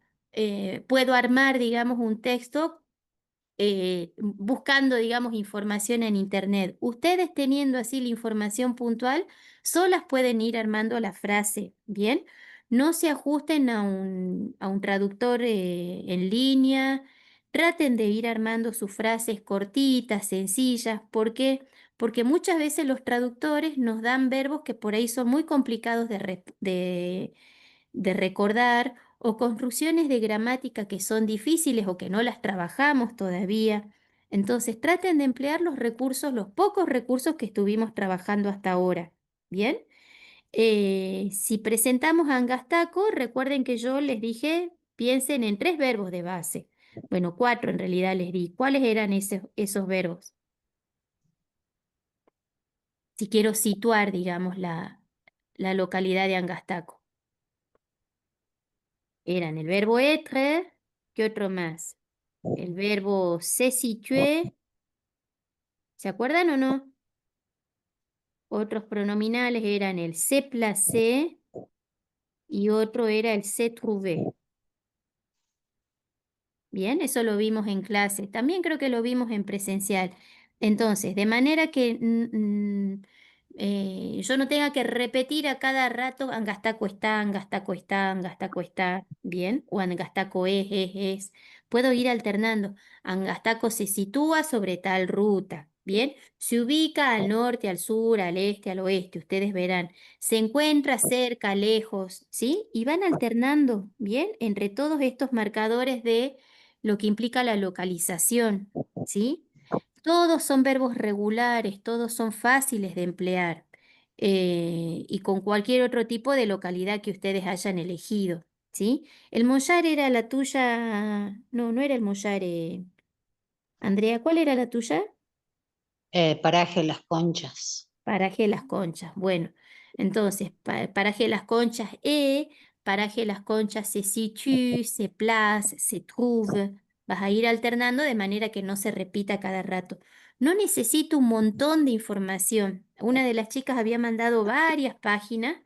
armar, digamos, un texto buscando, digamos, información en internet. Ustedes teniendo así la información puntual, solas pueden ir armando la frase, ¿bien? No se ajusten a un traductor en línea, traten de ir armando sus frases cortitas, sencillas. ¿Por qué? Porque muchas veces los traductores nos dan verbos que por ahí son muy complicados de recordar o construcciones de gramática que son difíciles o que no las trabajamos todavía. Entonces traten de emplear los recursos, los pocos recursos que estuvimos trabajando hasta ahora. ¿Bien? Si presentamos a Angastaco, recuerden que yo les dije, piensen en 3 verbos de base. Bueno, 4 en realidad les di. ¿Cuáles eran esos verbos? Si quiero situar, digamos, la localidad de Angastaco. Eran el verbo être, ¿qué otro más? El verbo se situer, ¿se acuerdan o no? Otros pronominales eran el se placer y otro era el se trouver. Bien, eso lo vimos en clase. También creo que lo vimos en presencial. Entonces, de manera que yo no tenga que repetir a cada rato Angastaco está, Angastaco está, Angastaco está, bien, o Angastaco es. Puedo ir alternando. Angastaco se sitúa sobre tal ruta, bien. Se ubica al norte, al sur, al este, al oeste, ustedes verán. Se encuentra cerca, lejos, ¿sí? Y van alternando, bien, entre todos estos marcadores de lo que implica la localización, ¿sí? Todos son verbos regulares, todos son fáciles de emplear y con cualquier otro tipo de localidad que ustedes hayan elegido, ¿sí? El mollar era la tuya, no, no era el mollar, Andrea, ¿cuál era la tuya? Paraje Las Conchas. Paraje Las Conchas. Bueno, entonces, Paraje Las Conchas Paraje Las Conchas se situe, se place, se trouve. Vas a ir alternando de manera que no se repita cada rato. No necesito un montón de información. Una de las chicas había mandado varias páginas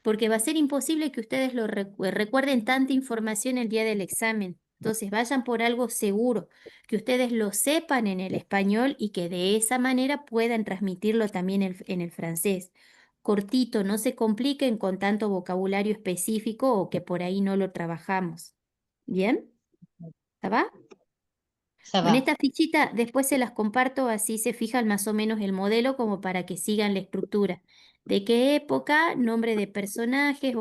porque va a ser imposible que ustedes recuerden tanta información el día del examen. Entonces vayan por algo seguro, que ustedes lo sepan en el español y que de esa manera puedan transmitirlo también en el francés. Cortito, no se compliquen con tanto vocabulario específico o que por ahí no lo trabajamos. ¿Bien? ¿Está va? Ça Bueno, va. esta fichita después se las comparto, así se fijan más o menos el modelo como para que sigan la estructura. ¿De qué época? Nombre de personajes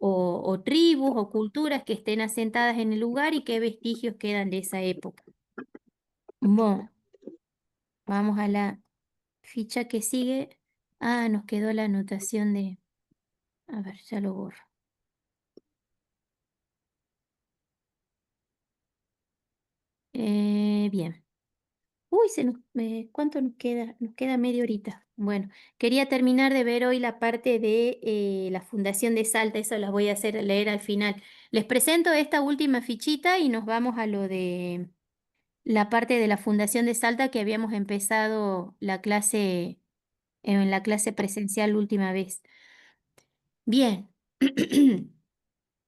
o tribus o culturas que estén asentadas en el lugar y qué vestigios quedan de esa época. Bueno, vamos a la ficha que sigue. Ah, nos quedó la anotación de... A ver, ya lo borro. Bien. Uy, ¿cuánto nos queda? Nos queda media horita. Bueno, quería terminar de ver hoy la parte de la Fundación de Salta, eso las voy a hacer leer al final. Les presento esta última fichita y nos vamos a lo de la parte de la Fundación de Salta que habíamos empezado la clase en la clase presencial la última vez. Bien.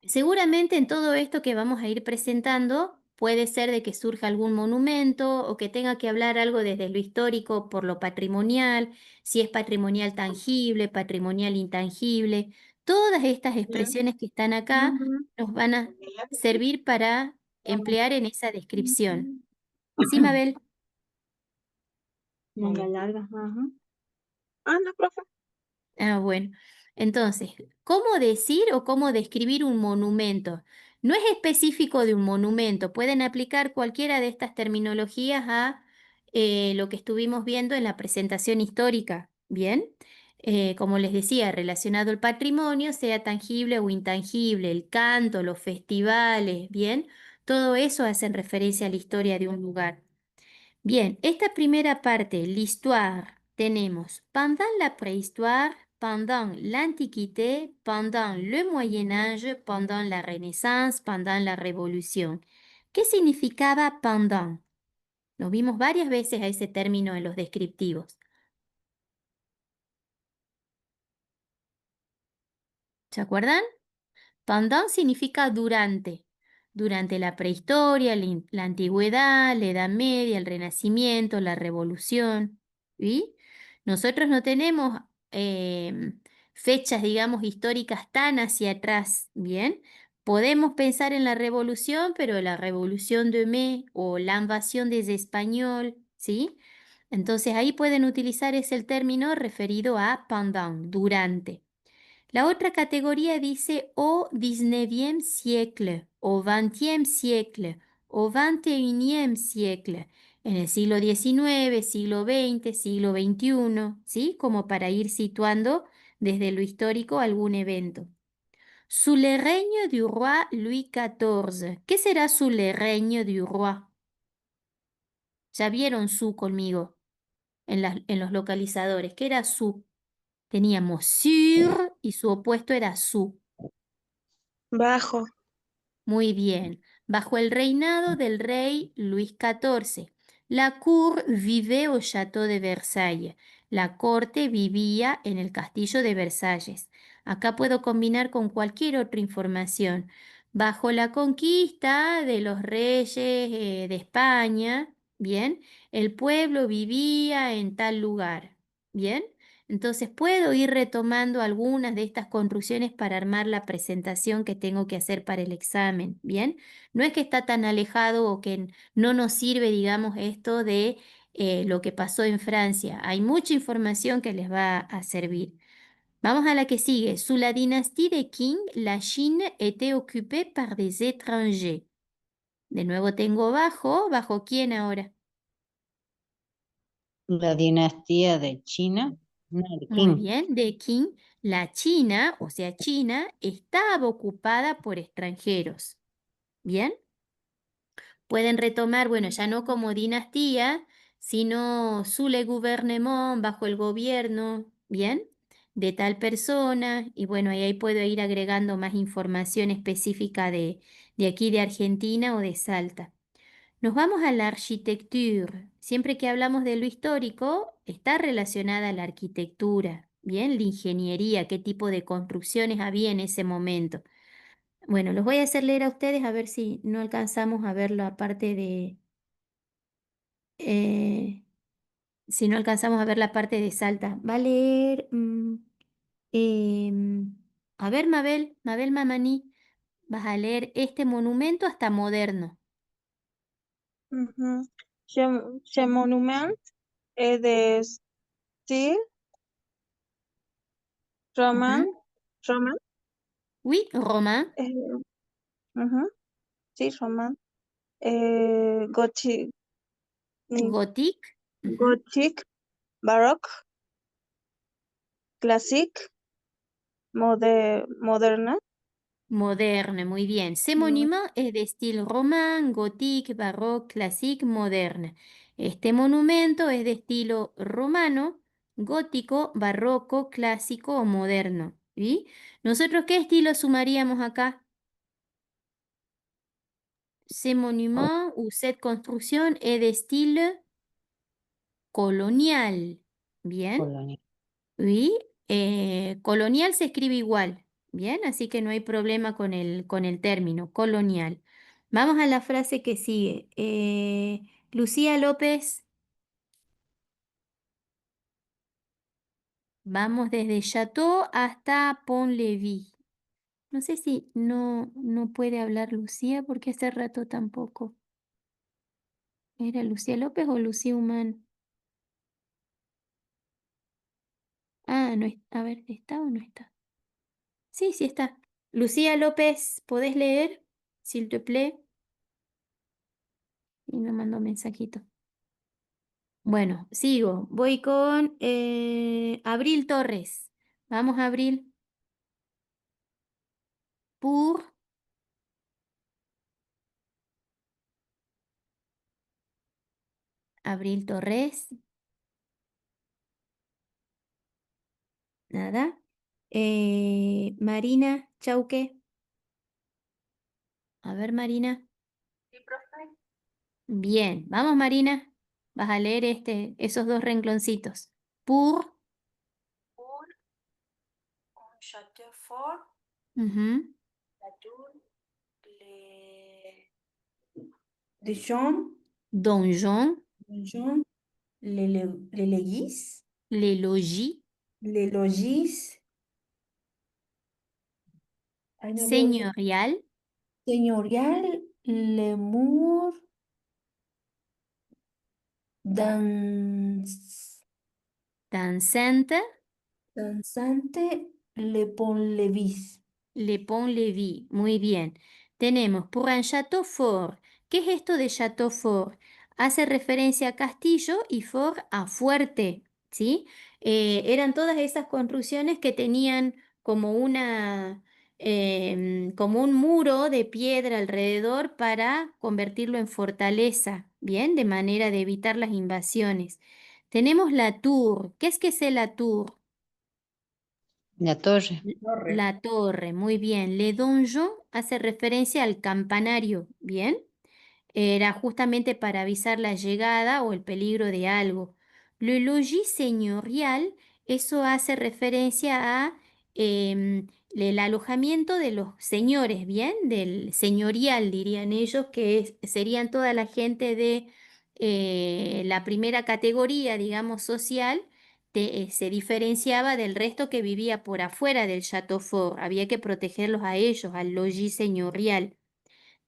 Seguramente en todo esto que vamos a ir presentando puede ser de que surja algún monumento o que tenga que hablar algo desde lo histórico por lo patrimonial, si es patrimonial tangible, patrimonial intangible. Todas estas expresiones que están acá nos van a servir para emplear en esa descripción. ¿Sí, Mabel? Manga larga, ajá. Ah, no, profe. Ah, bueno. Entonces, ¿cómo decir o cómo describir un monumento? No es específico de un monumento. Pueden aplicar cualquiera de estas terminologías a lo que estuvimos viendo en la presentación histórica. Bien. Como les decía, relacionado al patrimonio, sea tangible o intangible, el canto, los festivales, bien. Todo eso hacen referencia a la historia de un lugar. Bien, esta primera parte, l'histoire, tenemos pendant la préhistoire, pendant l'Antiquité, pendant le Moyen Âge, pendant la Renaissance, pendant la Révolution. ¿Qué significaba pendant? Lo vimos varias veces a ese término en los descriptivos. ¿Se acuerdan? Pendant significa durante. Durante la prehistoria, la antigüedad, la Edad Media, el Renacimiento, la Revolución. ¿Sí? Nosotros no tenemos fechas, digamos, históricas tan hacia atrás, ¿bien? Podemos pensar en la Revolución, pero la Revolución de Mai o la invasión des Espagnols, ¿sí? Entonces ahí pueden utilizar ese término referido a pendant, durante. La otra categoría dice au 19e siècle, au 20e siècle, au 21e siècle, en el siglo XIX, siglo XX, siglo XXI, ¿sí? Como para ir situando desde lo histórico algún evento. Sous le règne du roi Louis XIV. ¿Qué será sous le règne du roi? Ya vieron su conmigo en los localizadores. ¿Qué era su? Teníamos sur y su opuesto era su. Bajo. Muy bien. Bajo el reinado del rey Luis XIV, la cour vivait au château de Versailles. La corte vivía en el castillo de Versalles. Acá puedo combinar con cualquier otra información. Bajo la conquista de los reyes de España, bien, el pueblo vivía en tal lugar. Bien. Entonces puedo ir retomando algunas de estas construcciones para armar la presentación que tengo que hacer para el examen, ¿bien? No es que está tan alejado o que no nos sirve, digamos, esto de lo que pasó en Francia. Hay mucha información que les va a servir. Vamos a la que sigue. Sous la dynastie des Qing, la Chine était occupée par des étrangers. De nuevo tengo ¿bajo quién ahora? La dinastía de China, no, de Muy Qing. bien, de Qing, la China, o sea, China, estaba ocupada por extranjeros. Bien, pueden retomar, bueno, ya no como dinastía, sino sous le gouvernement, bajo el gobierno, bien, de tal persona. Y bueno, ahí puedo ir agregando más información específica de aquí de Argentina o de Salta. Nos vamos a la architecture. Siempre que hablamos de lo histórico, está relacionada a la arquitectura, ¿bien? La ingeniería, qué tipo de construcciones había en ese momento. Bueno, los voy a hacer leer a ustedes a ver si no alcanzamos a ver la parte de... eh, si no alcanzamos a ver la parte de Salta. Va a leer... a ver, Mabel Mamani, vas a leer este monumento hasta moderno. Ujú. Ce monument es de estilo roman, Ujú. roman, Oui, Romain, eh, ujú, sí, roman, gothic, Gothique. Ujú. gothic, baroque, classique, moderna. Moderne, muy bien. Ce Mm, monument es de estilo román, gothique, barroco, classique, moderne. Este monumento es de estilo romano, gótico, barroco, clásico o moderno. ¿Y nosotros qué estilo sumaríamos acá? Ce monument ou cette construction est de style colonial. Bien. Colonia. Y colonial se escribe igual, ¿bien? Así que no hay problema con el término colonial. Vamos a la frase que sigue. Lucía López, vamos desde Chateau hasta Pont-Levis. No sé si no puede hablar Lucía porque hace rato tampoco. ¿Era Lucía López o Lucía Humano? Ah, no, a ver, ¿está o no está? Sí, sí está. Lucía López, ¿podés leer? S'il te plaît. Y me mandó mensajito. Bueno, sigo. Voy con Abril Torres. Vamos, Abril. Pour, Abril Torres. Nada. Marina Chauque. A ver, Marina. Bien, vamos, Marina. Vas a leer esos dos rengloncitos. Pour. Un château fort, Ujú. la tour, les, Donjon. donjon, l'église, Les logis. les logis, ay, no veo bien. Señorial. Señorial, les murs, dans, Dansante. dansante, le pont-levis. Le Pont-Levis, muy bien. Tenemos pour un château fort. ¿Qué es esto de château fort? Hace referencia a castillo y fort a fuerte, ¿sí? Eran todas esas construcciones que tenían como como un muro de piedra alrededor para convertirlo en fortaleza, ¿bien? De manera de evitar las invasiones. Tenemos la tour. ¿Qué es que es la tour? La torre. Torre. La torre, muy bien. Le donjon hace referencia al campanario, ¿bien? Era justamente para avisar la llegada o el peligro de algo. Le logis señorial, eso hace referencia a el alojamiento de los señores, ¿bien? Del señorial, dirían ellos, que serían toda la gente de la primera categoría, digamos, social. Se diferenciaba del resto que vivía por afuera del Château Fort. Había que protegerlos a ellos, al logis señorial.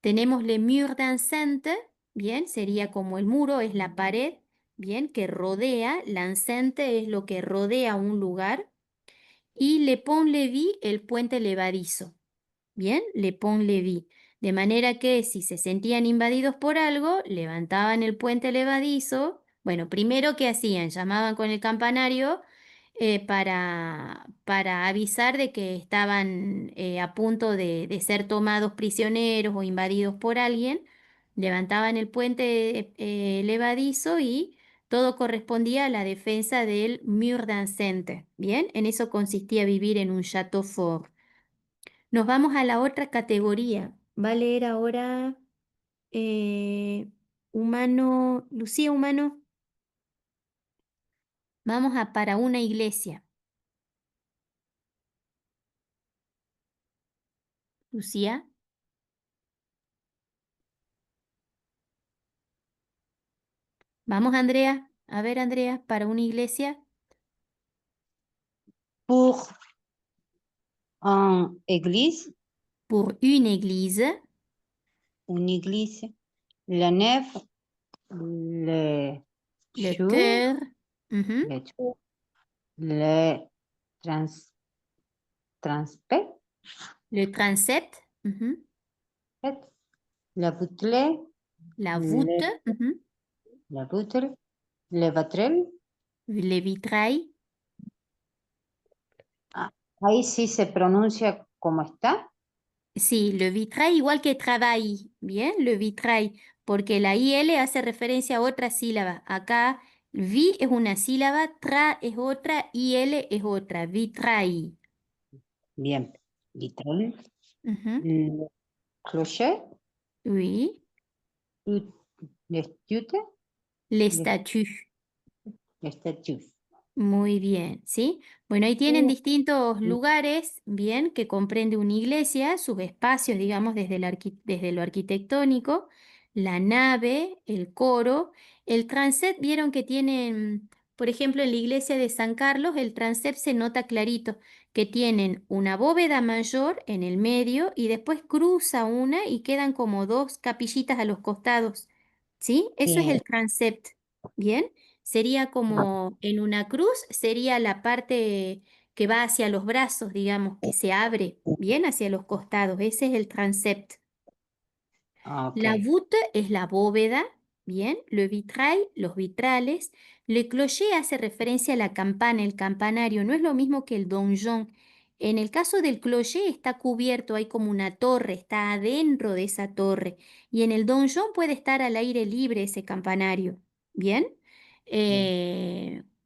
Tenemos le mur d'enceinte, bien, sería como el muro, es la pared, bien, que rodea, l'enceinte es lo que rodea un lugar, y le pont-levis, el puente levadizo, bien, le pont-levis. De manera que si se sentían invadidos por algo, levantaban el puente levadizo. Bueno, primero, ¿qué hacían? Llamaban con el campanario para avisar de que estaban a punto de ser tomados prisioneros o invadidos por alguien. Levantaban el puente levadizo y todo correspondía a la defensa del mur d'enceinte. Bien, en eso consistía vivir en un château fort. Nos vamos a la otra categoría. Va a leer ahora humano, Lucía Humano. Vamos a para una iglesia. Lucía. Vamos, Andrea. A ver, Andrea, para una iglesia. Pour un église, Pour une église. une église. La nef, le Le chou, cœur. Ujú. le trans, transpect, Le transept. Ujú. la bouteille, La voûte. le, Ujú. la bouteille, le vatrel. Les vitrailles. Ah, ahí sí se pronuncia como está. Sí, le vitrail igual que travail, bien, le vitrail, porque la IL hace referencia a otra sílaba. Acá vi es una sílaba, tra es otra, IL es otra, vitrail. Bien. Vitrel, Ujú. le clocher, Oui, le statue, les le, statues. le statue. Muy bien, ¿sí? Bueno, ahí tienen distintos lugares, bien, que comprende una iglesia, sus espacios, digamos, desde lo arquitectónico, la nave, el coro, el transept, vieron que tienen Por ejemplo, en la iglesia de San Carlos, el transept se nota clarito que tienen una bóveda mayor en el medio y después cruza una y quedan como dos capillitas a los costados. ¿Sí? Eso es Sí, el transept. ¿Bien? Sería como en una cruz, sería la parte que va hacia los brazos, digamos, que se abre bien hacia los costados. Ese es el transept. ok, La voûte es la bóveda, bien. Le vitrail, los vitrales. Le clocher hace referencia a la campana, el campanario. No es lo mismo que el donjon. En el caso del clocher está cubierto, hay como una torre, está adentro de esa torre. Y en el donjon puede estar al aire libre ese campanario, bien. bien,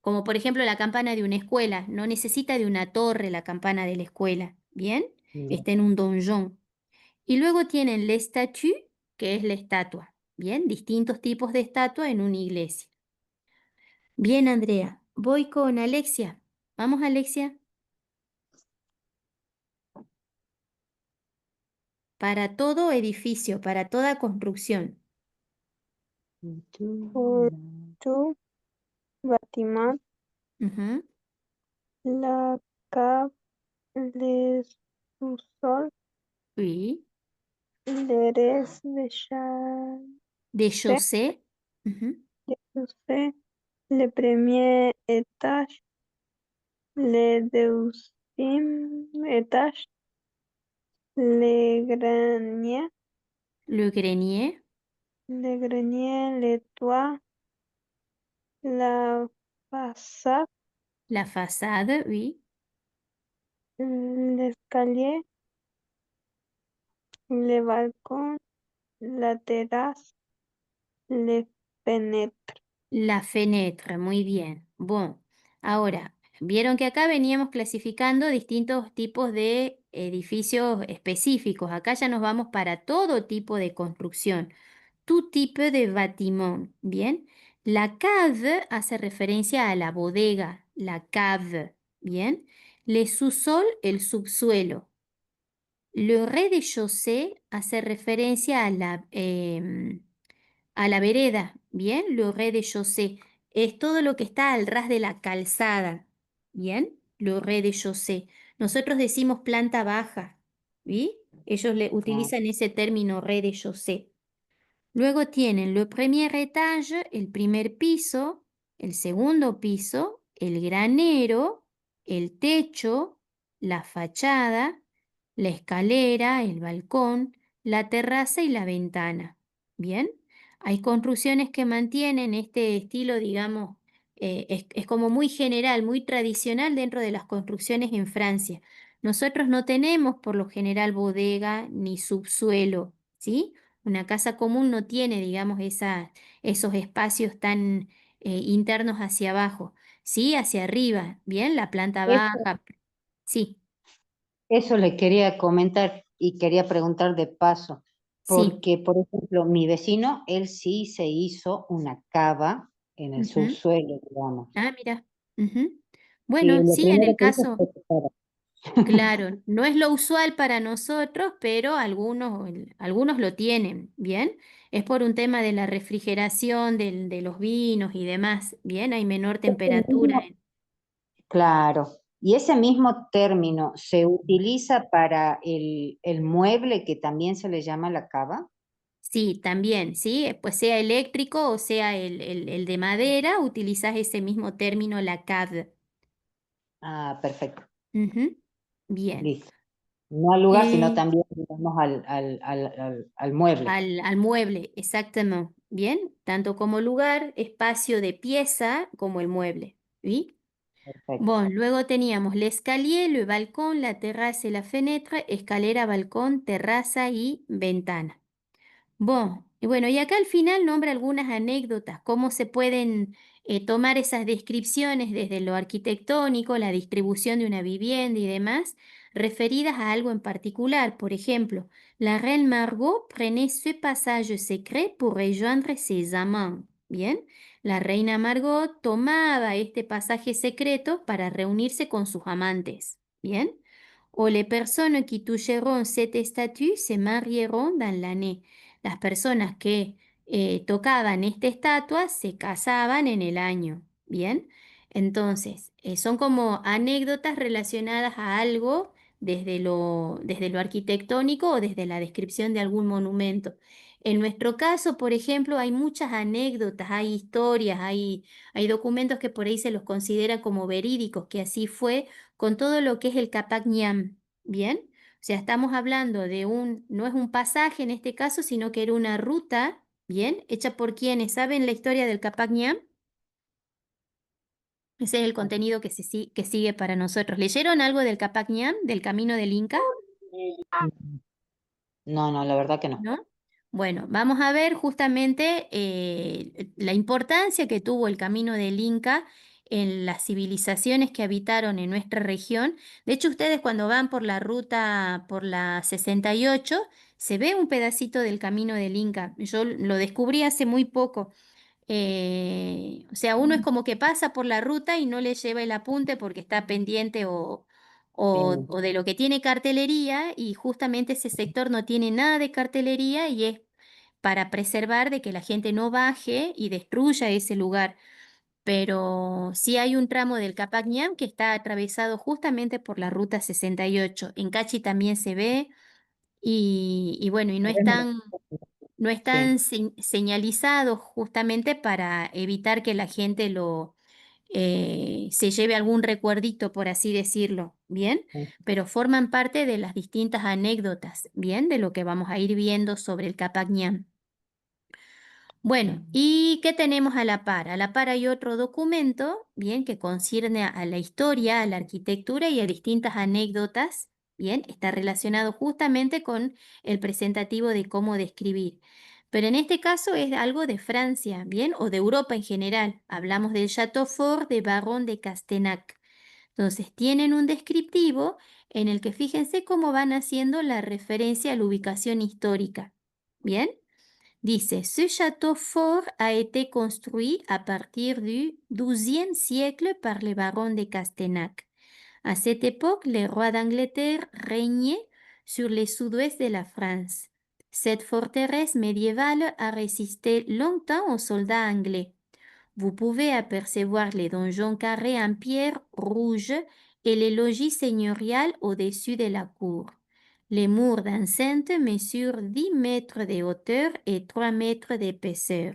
Como por ejemplo la campana de una escuela. No necesita de una torre la campana de la escuela, bien. bien. Está en un donjon. Y luego tienen la statue, que es la estatua. Bien, distintos tipos de estatua en una iglesia. Bien, Andrea, voy con Alexia. Vamos, Alexia. Para todo edificio, para toda construcción. Pour tout bâtiment, Ujú, la cave, les sous-sols, oui. les restes de chaque De chaussée. Ujú. chaussée, le premier étage, le deuxième étage, Le grenier. les greniers, les toits, la façade, La façade, oui. l'escalier, les balcons, la terrasse, les fenêtres. La fenêtre, muy bien. Bueno, ahora, vieron que acá veníamos clasificando distintos tipos de edificios específicos. Acá ya nos vamos para todo tipo de construcción. Tout type de bâtiment, ¿bien? La cave hace referencia a la bodega, la cave, ¿bien? Le sous-sol, el subsuelo. Le rez-de-chaussée hace referencia a la vereda, ¿bien? Le rez-de-chaussée es todo lo que está al ras de la calzada, ¿bien? Le rez-de-chaussée. Nosotros decimos planta baja, ¿sí? Ellos le Ah, utilizan ese término rez-de-chaussée. Luego tienen le premier étage, el primer piso, el segundo piso, el granero, el techo, la fachada, la escalera, el balcón, la terraza y la ventana. Bien, hay construcciones que mantienen este estilo, digamos, es como muy general, muy tradicional dentro de las construcciones en Francia. Nosotros no tenemos por lo general bodega ni subsuelo, ¿sí? Una casa común no tiene, digamos, esos espacios tan internos hacia abajo. Sí, hacia arriba, bien, la planta Eso, baja. Sí, eso le quería comentar y quería preguntar de paso, sí. porque, por ejemplo, mi vecino, él sí se hizo una cava en el Ujú. subsuelo, digamos. Ah, mira. Ujú. Y Bueno, lo sí, en primero el que hizo caso, fue separar. claro, no es lo usual para nosotros, pero algunos lo tienen, ¿bien? Es por un tema de la refrigeración de los vinos y demás, ¿bien? Hay menor Ese temperatura. mismo, claro, y ese mismo término se utiliza para el mueble que también se le llama la cava. Sí, también, ¿sí? Pues sea eléctrico o sea el de madera, utilizas ese mismo término, la CAD. Ah, perfecto, Ujú. Bien. listo. No al lugar, sino Eh, también, digamos, al mueble. al mueble, exactamente. Bien, tanto como lugar, espacio de pieza, como el mueble. ¿Sí? Perfecto. Bueno, luego teníamos l'escalier, le balcón, la terraza y la fenêtre, escalera, balcón, terraza y ventana. Bueno, y acá al final nombra algunas anécdotas, cómo se pueden tomar esas descripciones desde lo arquitectónico, la distribución de una vivienda y demás, referidas a algo en particular. Por ejemplo, la reine Margot prenait ce passage secret pour rejoindre ses amants. Bien, la reina Margot tomaba este pasaje secreto para reunirse con sus amantes. Bien, o les personnes qui toucheront cette statue se marieront dans l'année. Las personas que tocaban esta estatua se casaban en el año. Bien, entonces, son como anécdotas relacionadas a algo desde lo arquitectónico o desde la descripción de algún monumento. En nuestro caso, por ejemplo, hay muchas anécdotas, hay historias, hay documentos que por ahí se los considera como verídicos, que así fue con todo lo que es el Capac Ñam. Bien, o sea, estamos hablando de no es un pasaje en este caso, sino que era una ruta, bien, hecha por quienes saben la historia del Capac Ñam. Ese es el contenido que sigue para nosotros. ¿Leyeron algo del Capac Ñam, del Camino del Inca? No, no, la verdad que no. ¿No? Bueno, vamos a ver justamente la importancia que tuvo el Camino del Inca en las civilizaciones que habitaron en nuestra región. De hecho, ustedes cuando van por la ruta, por la 68, se ve un pedacito del Camino del Inca. Yo lo descubrí hace muy poco. O sea, uno es como que pasa por la ruta y no le lleva el apunte porque está pendiente Sí, o de lo que tiene cartelería y justamente ese sector no tiene nada de cartelería y es para preservar de que la gente no baje y destruya ese lugar. Pero sí hay un tramo del Capac Ñam que está atravesado justamente por la ruta 68. En Cachi también se ve y bueno, y no sí, están señalizados justamente para evitar que la gente se lleve algún recuerdito, por así decirlo, ¿bien? sí. Pero forman parte de las distintas anécdotas, ¿bien? De lo que vamos a ir viendo sobre el Capac Ñam. Bueno, ¿y qué tenemos a la par? A la par hay otro documento, bien, que concierne a la historia, a la arquitectura y a distintas anécdotas, bien, está relacionado justamente con el presentativo de cómo describir. Pero en este caso es algo de Francia, bien, o de Europa en general. Hablamos del Château Fort de Baron de Castenac. Entonces, tienen un descriptivo en el que fíjense cómo van haciendo la referencia a la ubicación histórica, bien. Dice, ce château fort a été construit à partir du XIIe siècle par les barons de Castenac. À cette époque, les rois d'Angleterre régnaient sur le sud-ouest de la France. Cette forteresse médiévale a résisté longtemps aux soldats anglais. Vous pouvez apercevoir les donjons carrés en pierre rouge et les logis seigneuriales au-dessus de la cour. Les murs d'enceinte mesurent 10 mètres de hauteur et 3 mètres d'épaisseur.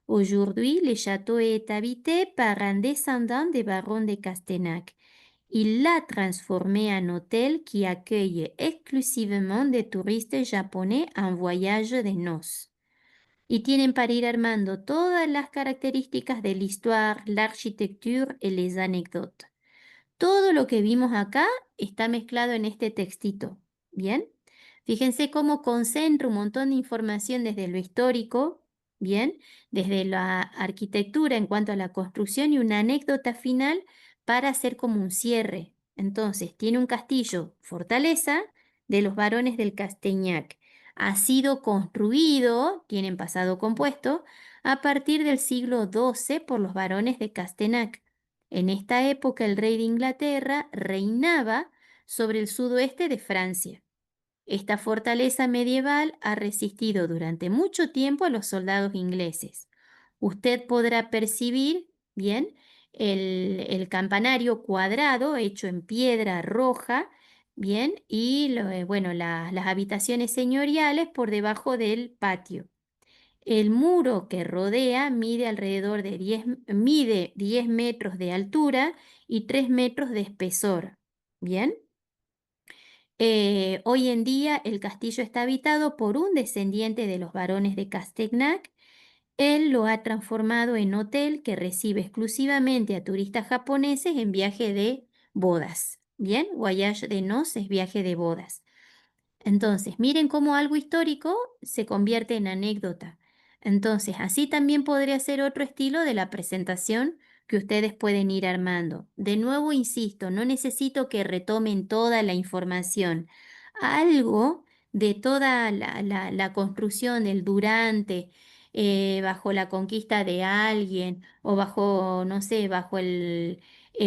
Aujourd'hui, le château est habité par un descendant des barons de Castenac. Il l'a transformé en hôtel qui accueille exclusivement des touristes japonais en voyage de noces. Y tienen para ir armando todas las características de l'histoire, l'architecture et les anecdotes. Todo lo que vimos acá está mezclado en este textito. ¿Bien? Fíjense cómo concentra un montón de información desde lo histórico, ¿bien? Desde la arquitectura en cuanto a la construcción y una anécdota final para hacer como un cierre. Entonces, tiene un castillo, fortaleza de los varones del Casteñac. Ha sido construido, tienen pasado compuesto, a partir del siglo XII por los varones de Castenac. En esta época el rey de Inglaterra reinaba sobre el sudoeste de Francia. Esta fortaleza medieval ha resistido durante mucho tiempo a los soldados ingleses. Usted podrá percibir, bien, el campanario cuadrado hecho en piedra roja, bien, y bueno, las habitaciones señoriales por debajo del patio. El muro que rodea mide alrededor de 10 metros de altura y 3 metros de espesor. Bien. Hoy en día el castillo está habitado por un descendiente de los barones de Castagnac. Él lo ha transformado en hotel que recibe exclusivamente a turistas japoneses en viaje de bodas. Bien, voyage de noces, viaje de bodas. Entonces, miren cómo algo histórico se convierte en anécdota. Entonces, así también podría ser otro estilo de la presentación que ustedes pueden ir armando. De nuevo, insisto, no necesito que retomen toda la información. Algo de toda la construcción del durante, bajo la conquista de alguien o bajo, no sé, bajo el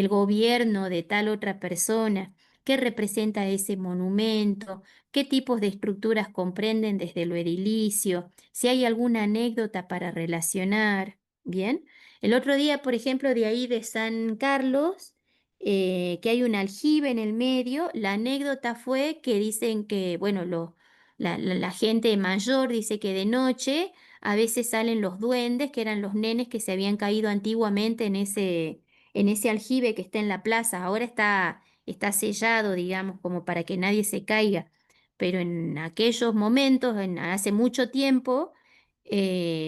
gobierno de tal otra persona, qué representa ese monumento, qué tipos de estructuras comprenden desde lo edilicio, si hay alguna anécdota para relacionar. Bien. El otro día, por ejemplo, de ahí de San Carlos, que hay un aljibe en el medio, la anécdota fue que dicen que, bueno, la gente mayor dice que de noche a veces salen los duendes, que eran los nenes que se habían caído antiguamente en ese aljibe que está en la plaza. Ahora está sellado, digamos, como para que nadie se caiga. Pero en aquellos momentos, hace mucho tiempo,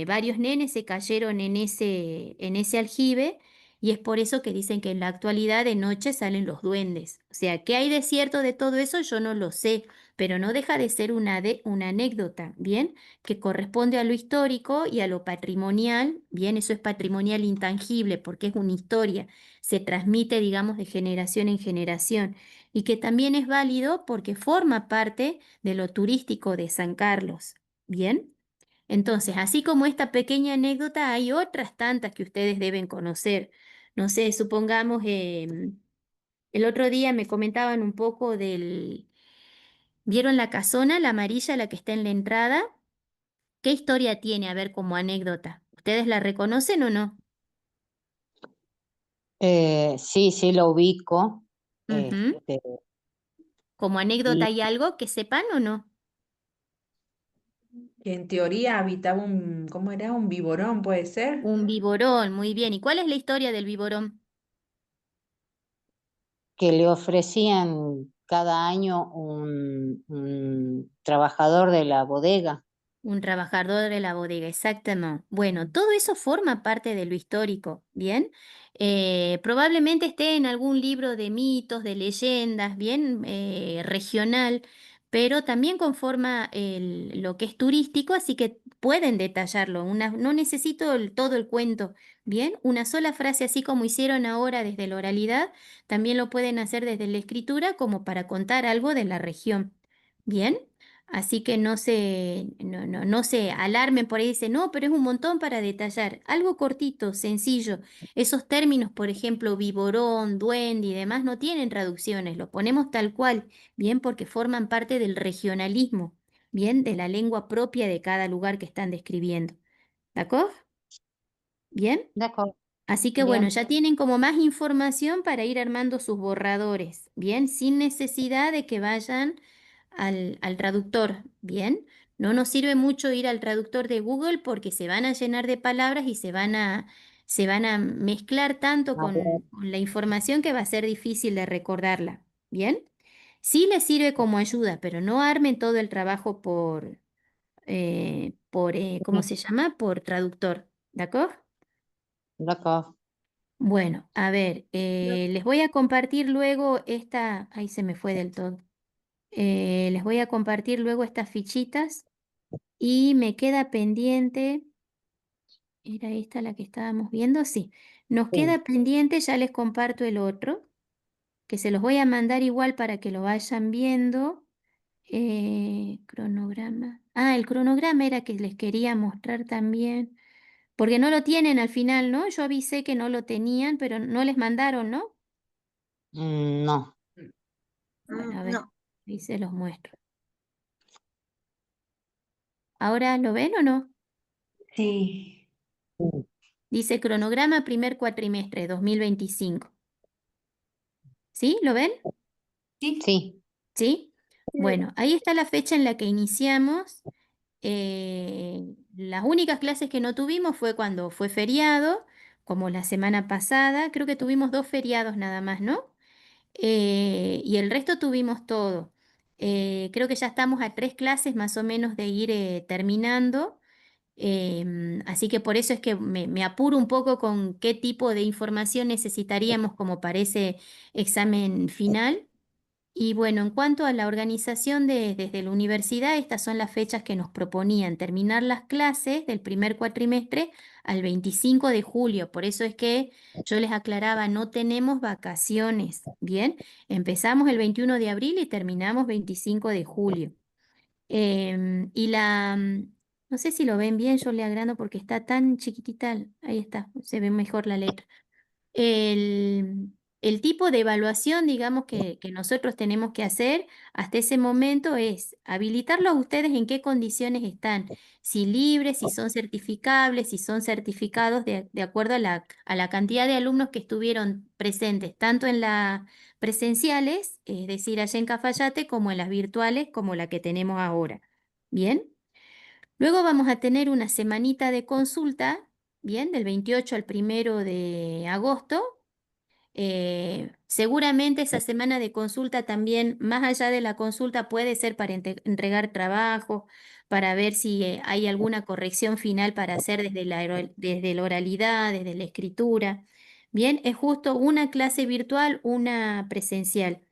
varios nenes se cayeron en ese aljibe y es por eso que dicen que en la actualidad de noche salen los duendes. O sea, ¿qué hay de cierto de todo eso? Yo no lo sé, pero no deja de ser una anécdota, ¿bien? Que corresponde a lo histórico y a lo patrimonial, ¿bien? Eso es patrimonial intangible porque es una historia, se transmite, digamos, de generación en generación y que también es válido porque forma parte de lo turístico de San Carlos, ¿bien? Entonces, así como esta pequeña anécdota, hay otras tantas que ustedes deben conocer. No sé, supongamos, el otro día me comentaban un poco ¿vieron la casona, la amarilla, la que está en la entrada? ¿Qué historia tiene? A ver, como anécdota. ¿Ustedes la reconocen o no? Sí, sí lo ubico. Ujú. Este, Como anécdota, y ¿hay algo que sepan o no? Que en teoría habitaba un, ¿cómo era? Un viborón, ¿puede ser? Un viborón, muy bien. ¿Y cuál es la historia del viborón? que le ofrecían cada año un trabajador de la bodega. Un trabajador de la bodega, exactamente. Bueno, todo eso forma parte de lo histórico, ¿bien? Probablemente esté en algún libro de mitos, de leyendas, bien, regional, pero también conforma lo que es turístico, así que pueden detallarlo. No necesito todo el cuento, ¿bien? Una sola frase, así como hicieron ahora desde la oralidad, también lo pueden hacer desde la escritura como para contar algo de la región, ¿bien? Así que no se alarmen por ahí, dicen, no, pero es un montón para detallar. Algo cortito, sencillo. Esos términos, por ejemplo, viborón, duende y demás, no tienen traducciones, lo ponemos tal cual, bien, porque forman parte del regionalismo, bien, de la lengua propia de cada lugar que están describiendo. ¿De acuerdo? Bien. De acuerdo, Así que bueno, bien, ya tienen como más información para ir armando sus borradores, ¿bien? Sin necesidad de que vayan al traductor, ¿bien? No nos sirve mucho ir al traductor de Google porque se van a llenar de palabras y se van a mezclar tanto a ver, con la información que va a ser difícil de recordarla, ¿bien? Sí les sirve como ayuda, pero no armen todo el trabajo ¿cómo sí, se llama? Por traductor, ¿de acuerdo? de acuerdo. Bueno, a ver, les voy a compartir luego ahí se me fue del todo. Les voy a compartir luego estas fichitas y me queda pendiente, ¿era esta la que estábamos viendo? Sí, nos Sí. queda pendiente, ya les comparto el otro, que se los voy a mandar igual para que lo vayan viendo. Cronograma. Ah, el cronograma era que les quería mostrar también, porque no lo tienen al final, ¿no? Yo avisé que no lo tenían, pero no les mandaron, ¿no? No. Bueno, a ver, No. ahí se los muestro. ¿Ahora lo ven o no? Sí. Sí, Dice cronograma primer cuatrimestre 2025. ¿Sí? ¿Lo ven? Sí. sí, ¿Sí? Sí. Bueno, ahí está la fecha en la que iniciamos. Las únicas clases que no tuvimos fue cuando fue feriado, como la semana pasada. Creo que tuvimos 2 feriados nada más, ¿no? Y el resto tuvimos todo. Creo que ya estamos a 3 clases más o menos de ir terminando. Así que por eso es que me apuro un poco con qué tipo de información necesitaríamos como para ese examen final. Y bueno, en cuanto a la organización desde la universidad, estas son las fechas que nos proponían, terminar las clases del primer cuatrimestre al 25 de julio. Por eso es que yo les aclaraba, no tenemos vacaciones, ¿bien? Empezamos el 21 de abril y terminamos 25 de julio. No sé si lo ven bien, yo le agrando porque está tan chiquitita, ahí está, se ve mejor la letra. El tipo de evaluación, digamos, que nosotros tenemos que hacer hasta ese momento es habilitarlos a ustedes en qué condiciones están, si libres, si son certificables, si son certificados de acuerdo a la cantidad de alumnos que estuvieron presentes, tanto en las presenciales, es decir, allá en Cafayate, como en las virtuales, como la que tenemos ahora. ¿Bien? Luego vamos a tener una semanita de consulta, ¿bien? Del 28 al 1 de agosto. Seguramente esa semana de consulta también, más allá de la consulta, puede ser para entregar trabajo, para ver si hay alguna corrección final para hacer desde la oralidad, desde la escritura. Bien, es justo una clase virtual, una presencial.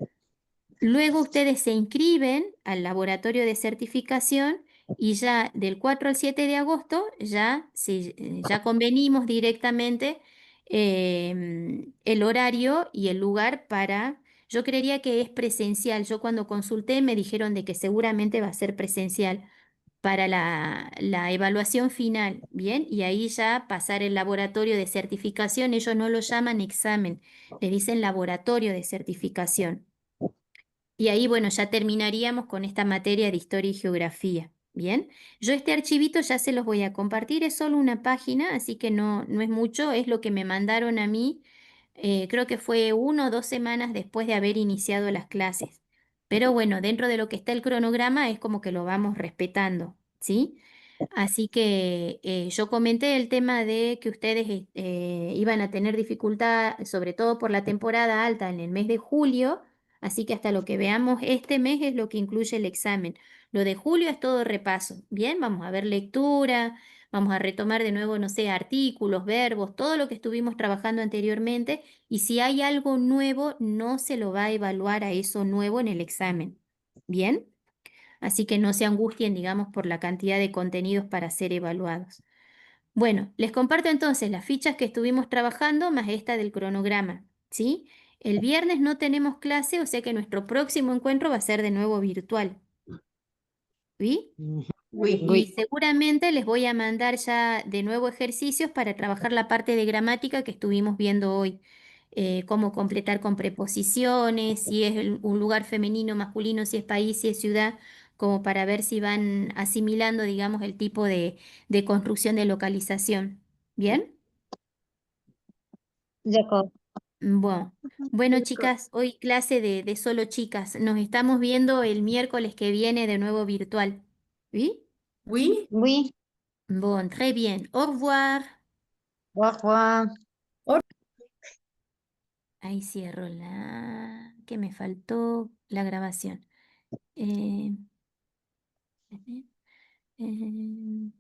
Luego ustedes se inscriben al laboratorio de certificación y ya del 4 al 7 de agosto ya convenimos directamente el horario y el lugar yo creería que es presencial. Yo cuando consulté me dijeron de que seguramente va a ser presencial para la evaluación final, ¿bien? Y ahí ya pasar el laboratorio de certificación, ellos no lo llaman examen, le dicen laboratorio de certificación. Y ahí, bueno, ya terminaríamos con esta materia de historia y geografía. Bien, yo este archivito ya se los voy a compartir, es solo una página, así que no es mucho, es lo que me mandaron a mí, creo que fue 1 o 2 semanas después de haber iniciado las clases. Pero bueno, dentro de lo que está el cronograma es como que lo vamos respetando, ¿sí? Así que yo comenté el tema de que ustedes iban a tener dificultad, sobre todo por la temporada alta en el mes de julio, así que hasta lo que veamos este mes es lo que incluye el examen. Lo de julio es todo repaso. Bien, vamos a ver lectura, vamos a retomar de nuevo, no sé, artículos, verbos, todo lo que estuvimos trabajando anteriormente, y si hay algo nuevo, no se lo va a evaluar a eso nuevo en el examen. Bien. Así que no se angustien, digamos, por la cantidad de contenidos para ser evaluados. Bueno, les comparto entonces las fichas que estuvimos trabajando más esta del cronograma, ¿sí? El viernes no tenemos clase, o sea que nuestro próximo encuentro va a ser de nuevo virtual. ¿Sí? Ujú. Oui. Y Oui. seguramente les voy a mandar ya de nuevo ejercicios para trabajar la parte de gramática que estuvimos viendo hoy. Cómo completar con preposiciones, si es un lugar femenino, masculino, si es país, si es ciudad, como para ver si van asimilando, digamos, el tipo de construcción de localización. ¿Bien? D'accord. Bueno, chicas, hoy clase de solo chicas. Nos estamos viendo el miércoles que viene de nuevo virtual. ¿Sí? Oui. Oui. Bon, très bien. Au revoir. Au revoir. Ahí cierro ¿Qué me faltó? La grabación. Eh, eh,